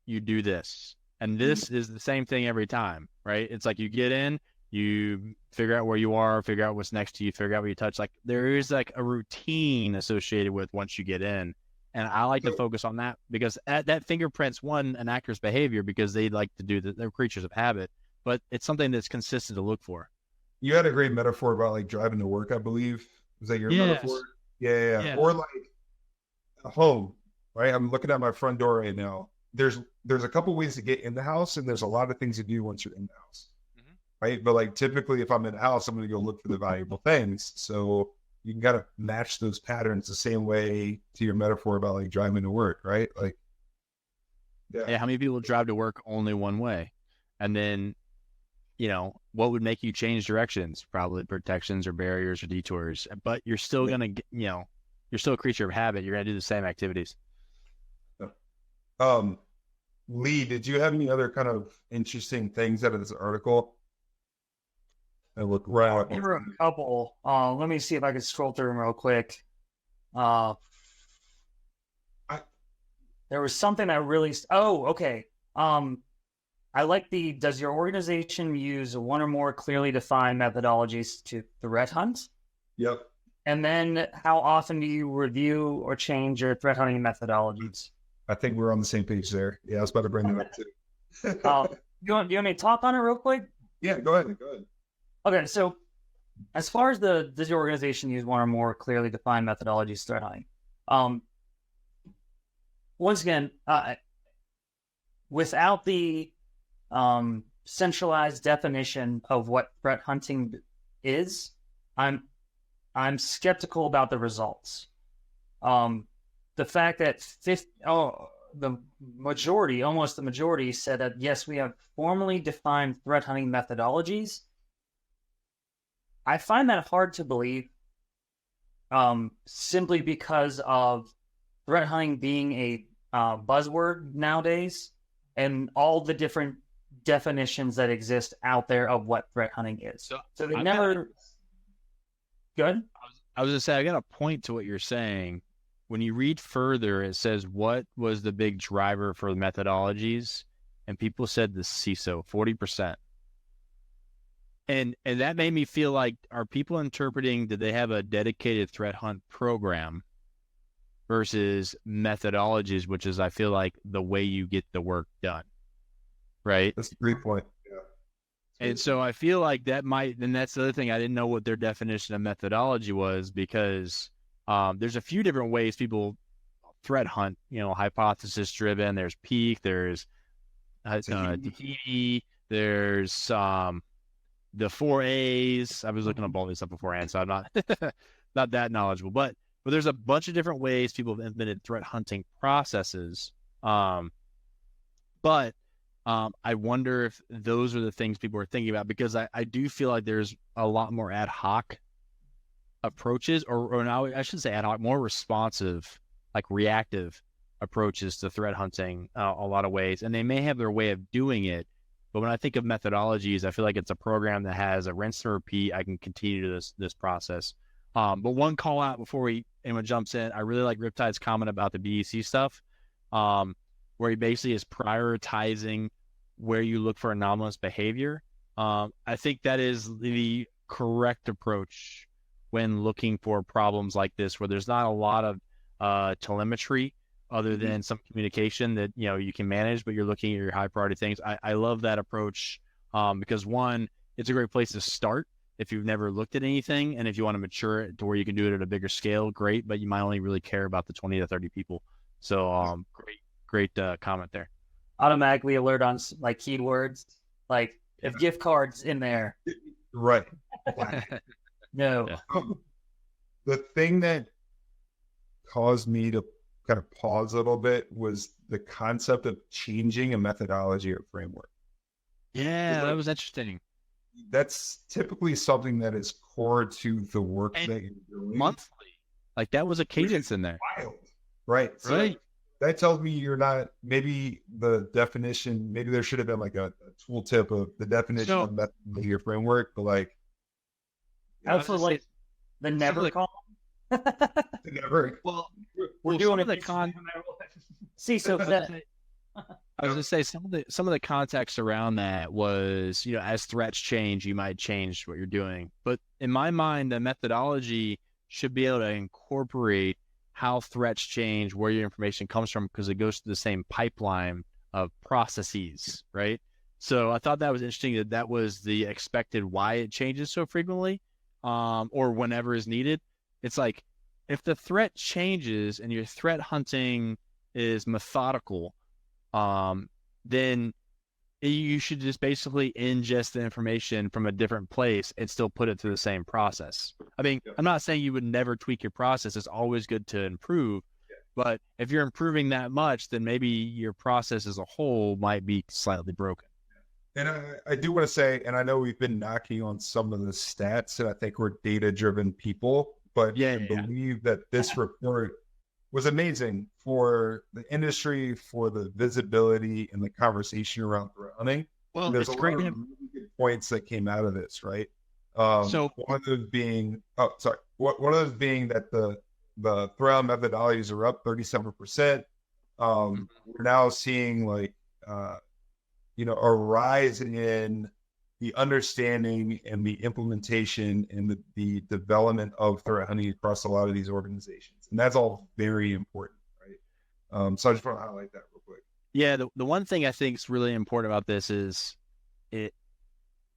you do this, and this is the same thing every time, right? It's like you get in, you figure out where you are, figure out what's next to you, figure out what you touch. Like there is like a routine associated with once you get in. And I like to focus on that because that fingerprints an actor's behavior because they like to do they're creatures of habit, but it's something that's consistent to look for. You had a great metaphor about like driving to work, I believe. Was that your metaphor? Yeah. Or like a home, right? I'm looking at my front door right now. There's a couple ways to get in the house, and there's a lot of things to do once you're in the house, right? But like typically, if I'm in the house, I'm going to go look for the valuable things. So you can kind of match those patterns the same way to your metaphor about like driving to work, right? Like, yeah. How many people drive to work only one way? And then, what would make you change directions? Probably protections or barriers or detours. But you're still going to, you're still a creature of habit. You're going to do the same activities. Lee, did you have any other kind of interesting things out of this article? I look right. There were a couple. Let me see if I can scroll through them real quick. There was something that really. Oh, okay. I like does your organization use one or more clearly defined methodologies to threat hunt? Yep. And then how often do you review or change your threat hunting methodologies? I think we're on the same page there. Yeah, I was about to bring that up too. You want me to talk on it real quick? Yeah, go ahead. Okay, so as far as does your organization use one or more clearly defined methodologies threat hunting? Once again, without the centralized definition of what threat hunting is, I'm skeptical about the results. The fact that almost the majority said that yes, we have formally defined threat hunting methodologies. I find that hard to believe, simply because of threat hunting being a buzzword nowadays and all the different definitions that exist out there of what threat hunting is. So they never. Good. I was going to say, I got a point to what you're saying. When you read further, it says what was the big driver for the methodologies, and people said the CISO, 40%. And that made me feel like, are people interpreting, did they have a dedicated threat hunt program versus methodologies, which is, I feel like, the way you get the work done, right? That's a great point. Yeah. And so I feel like that might, and that's the other thing, I didn't know what their definition of methodology was, because there's a few different ways people threat hunt, hypothesis driven. There's peak, there's Tahiti, there's the 4As. I was looking up all this stuff beforehand, so I'm not not that knowledgeable. But there's a bunch of different ways people have implemented threat hunting processes. But I wonder if those are the things people are thinking about, because I do feel like there's a lot more ad hoc approaches, or now I should say ad hoc, more responsive, like reactive approaches to threat hunting a lot of ways. And they may have their way of doing it. But when I think of methodologies, I feel like it's a program that has a rinse and repeat. I can continue this process. But one call out before anyone jumps in, I really like Riptide's comment about the BEC stuff, where he basically is prioritizing where you look for anomalous behavior. I think that is the correct approach when looking for problems like this, where there's not a lot of telemetry other than some communication that, you know, you can manage, but you're looking at your high priority things. I love that approach because one, it's a great place to start if you've never looked at anything. And if you want to mature it to where you can do it at a bigger scale, great, but you might only really care about the 20 to 30 people. So great comment there. Automatically alert on like keywords, like if gift cards in there. Right. No. Yeah. The thing that caused me to kind of pause a little bit was the concept of changing a methodology or framework. Yeah, that was interesting. That's typically something that is core to the work that you're doing. Monthly. Like that was a cadence in there. Wild. Right. So Right. that tells me you're not, maybe the definition, maybe there should have been like a tooltip of the definition of methodology or framework, but like. Also, like the never column. Never. Well, We're doing some it. of the See, so that I was gonna say some of the context around that was, you know, as threats change, you might change what you're doing. But in my mind, the methodology should be able to incorporate how threats change, where your information comes from, because it goes through the same pipeline of processes, right? So I thought that was interesting that was the expected why it changes so frequently, or whenever is needed. It's like if the threat changes and your threat hunting is methodical, then you should just basically ingest the information from a different place and still put it through the same process. I mean, I'm not saying you would never tweak your process. It's always good to improve. But if you're improving that much, then maybe your process as a whole might be slightly broken. And I do want to say, and I know we've been knocking on some of the stats, and I think we're data-driven people, but I believe that this report was amazing for the industry, for the visibility and the conversation around threat hunting. Well, there's it's a great. lot of really good points that came out of this, right? So one of those being, one of those being that the threat hunt methodologies are up 37%. We're now seeing like, a rise in the understanding and the implementation and the development of threat hunting across a lot of these organizations. And that's all very important, right? So I just want to highlight that real quick. Yeah, the one thing I think is really important about this is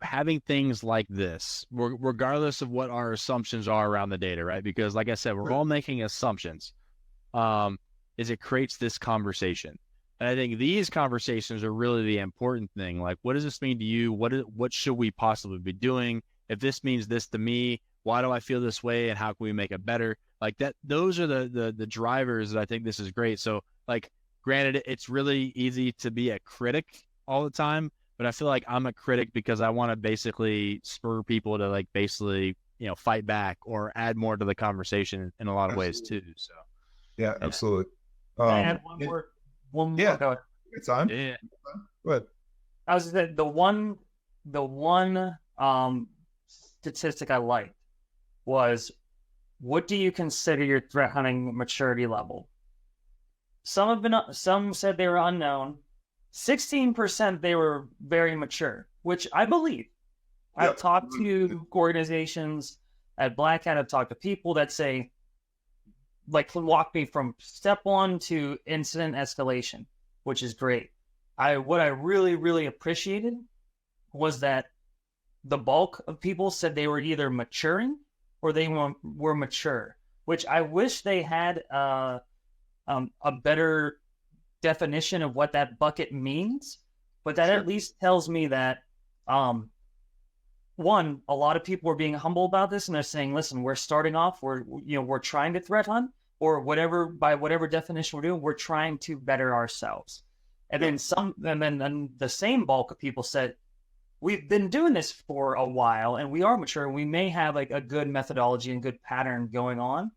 having things like this, regardless of what our assumptions are around the data, right? Because like I said, we're all making assumptions, is it creates this conversation. And I think these conversations are really the important thing. Like, what does this mean to you? What should we possibly be doing? If this means this to me, why do I feel this way? And how can we make it better? Like that, those are the drivers that I think this is great. So like, granted, it's really easy to be a critic all the time, but I feel like I'm a critic because I want to basically spur people to like basically, fight back or add more to the conversation in a lot of ways too. So yeah, absolutely. I add one more. It's on. Yeah. But I was the one statistic I liked was, what do you consider your threat hunting maturity level? Some said they were unknown. 16% they were very mature, which I believe. I've talked to organizations at Black Hat. I've talked to people that say, like, can walk me from step one to incident escalation, which is great. What I really, really appreciated was that the bulk of people said they were either maturing or they were mature, which I wish they had a better definition of what that bucket means. But that at least tells me that, one, a lot of people are being humble about this, and they're saying, listen, we're starting off, we're trying to threat hunt, or whatever, by whatever definition we're doing, we're trying to better ourselves. And then the same bulk of people said, we've been doing this for a while and we are mature. We may have like a good methodology and good pattern going on,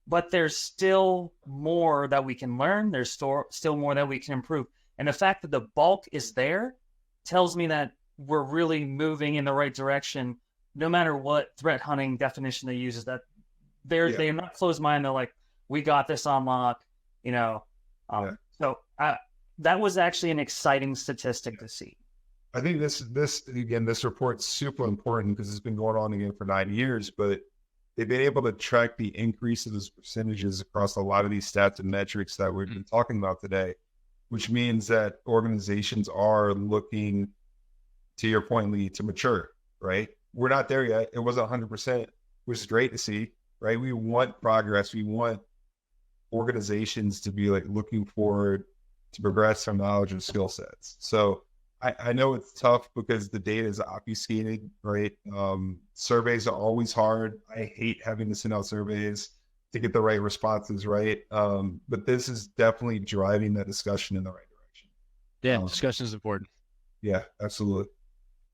but there's still more that we can learn. There's still more that we can improve. And the fact that the bulk is there tells me that we're really moving in the right direction, no matter what threat hunting definition they use, is that they're not closed-minded. They're like, we got this on lock, So that was actually an exciting statistic to see. I think this report's super important because it's been going on again for 9 years, but they've been able to track the increase of those percentages across a lot of these stats and metrics that we've been talking about today, which means that organizations are looking, to your point, Lee, to mature, right? We're not there yet. It wasn't 100%, which is great to see, right? We want progress. We want organizations to be like looking forward to progress their knowledge and skill sets. So I know it's tough because the data is obfuscated, right? Surveys are always hard. I hate having to send out surveys to get the right responses, right? But this is definitely driving that discussion in the right direction. Yeah, discussion is important. Yeah, absolutely.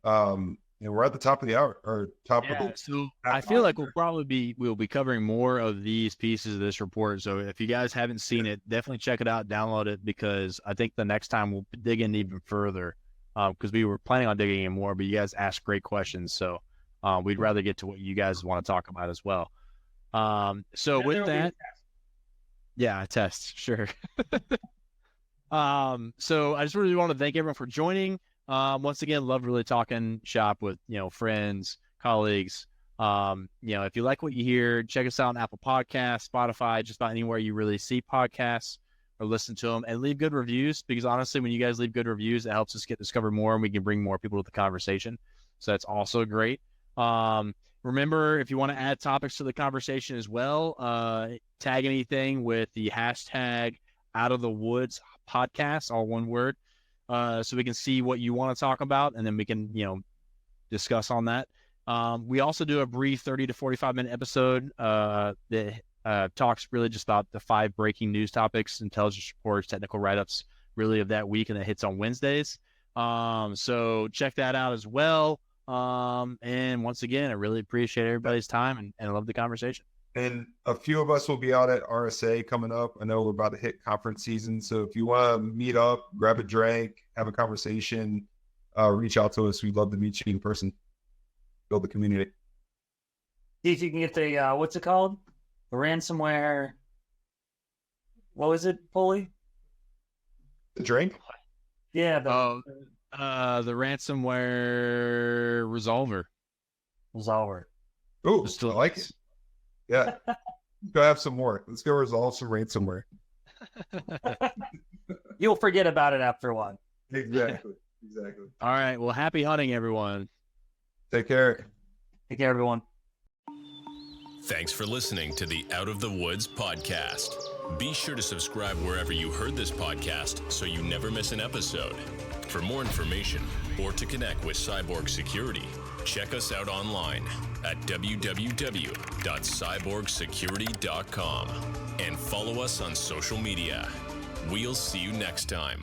And we're at the top of the hour, or top of the. So I feel like we'll be covering more of these pieces of this report. So if you guys haven't seen it, definitely check it out, download it, because I think the next time we'll dig in even further. Because we were planning on digging in more, but you guys asked great questions. So we'd rather get to what you guys want to talk about as well. So with that, yeah, tests, sure. So I just really want to thank everyone for joining. Once again, love really talking shop with, friends, colleagues. If you like what you hear, check us out on Apple Podcasts, Spotify, just about anywhere you really see podcasts, or listen to them, and leave good reviews, because honestly, when you guys leave good reviews, it helps us get discovered more and we can bring more people to the conversation. So that's also great. Remember, if you want to add topics to the conversation as well, tag anything with the hashtag Out of the Woods podcast, all one word, so we can see what you want to talk about, and then we can, discuss on that. We also do a brief 30 to 45-minute episode that talks really just about the 5 breaking news topics, intelligence reports, technical write-ups, really of that week, and that hits on Wednesdays. So check that out as well. And once again, I really appreciate everybody's time, and I love the conversation. And a few of us will be out at RSA coming up. I know we're about to hit conference season. So if you want to meet up, grab a drink, have a conversation, reach out to us. We'd love to meet you in person, build the community. See if you can get the, what's it called? The ransomware. What was it, Pulley? The drink? Yeah. The ransomware resolver. Oh, I like it. Yeah. Go have some more. Let's go resolve some ransomware. You'll forget about it after a while. Exactly. All right. Well, happy hunting, everyone. Take care. Take care, everyone. Thanks for listening to the Out of the Woods podcast. Be sure to subscribe wherever you heard this podcast so you never miss an episode. For more information or to connect with Cyborg Security, check us out online at www.cyborgsecurity.com and follow us on social media. We'll see you next time.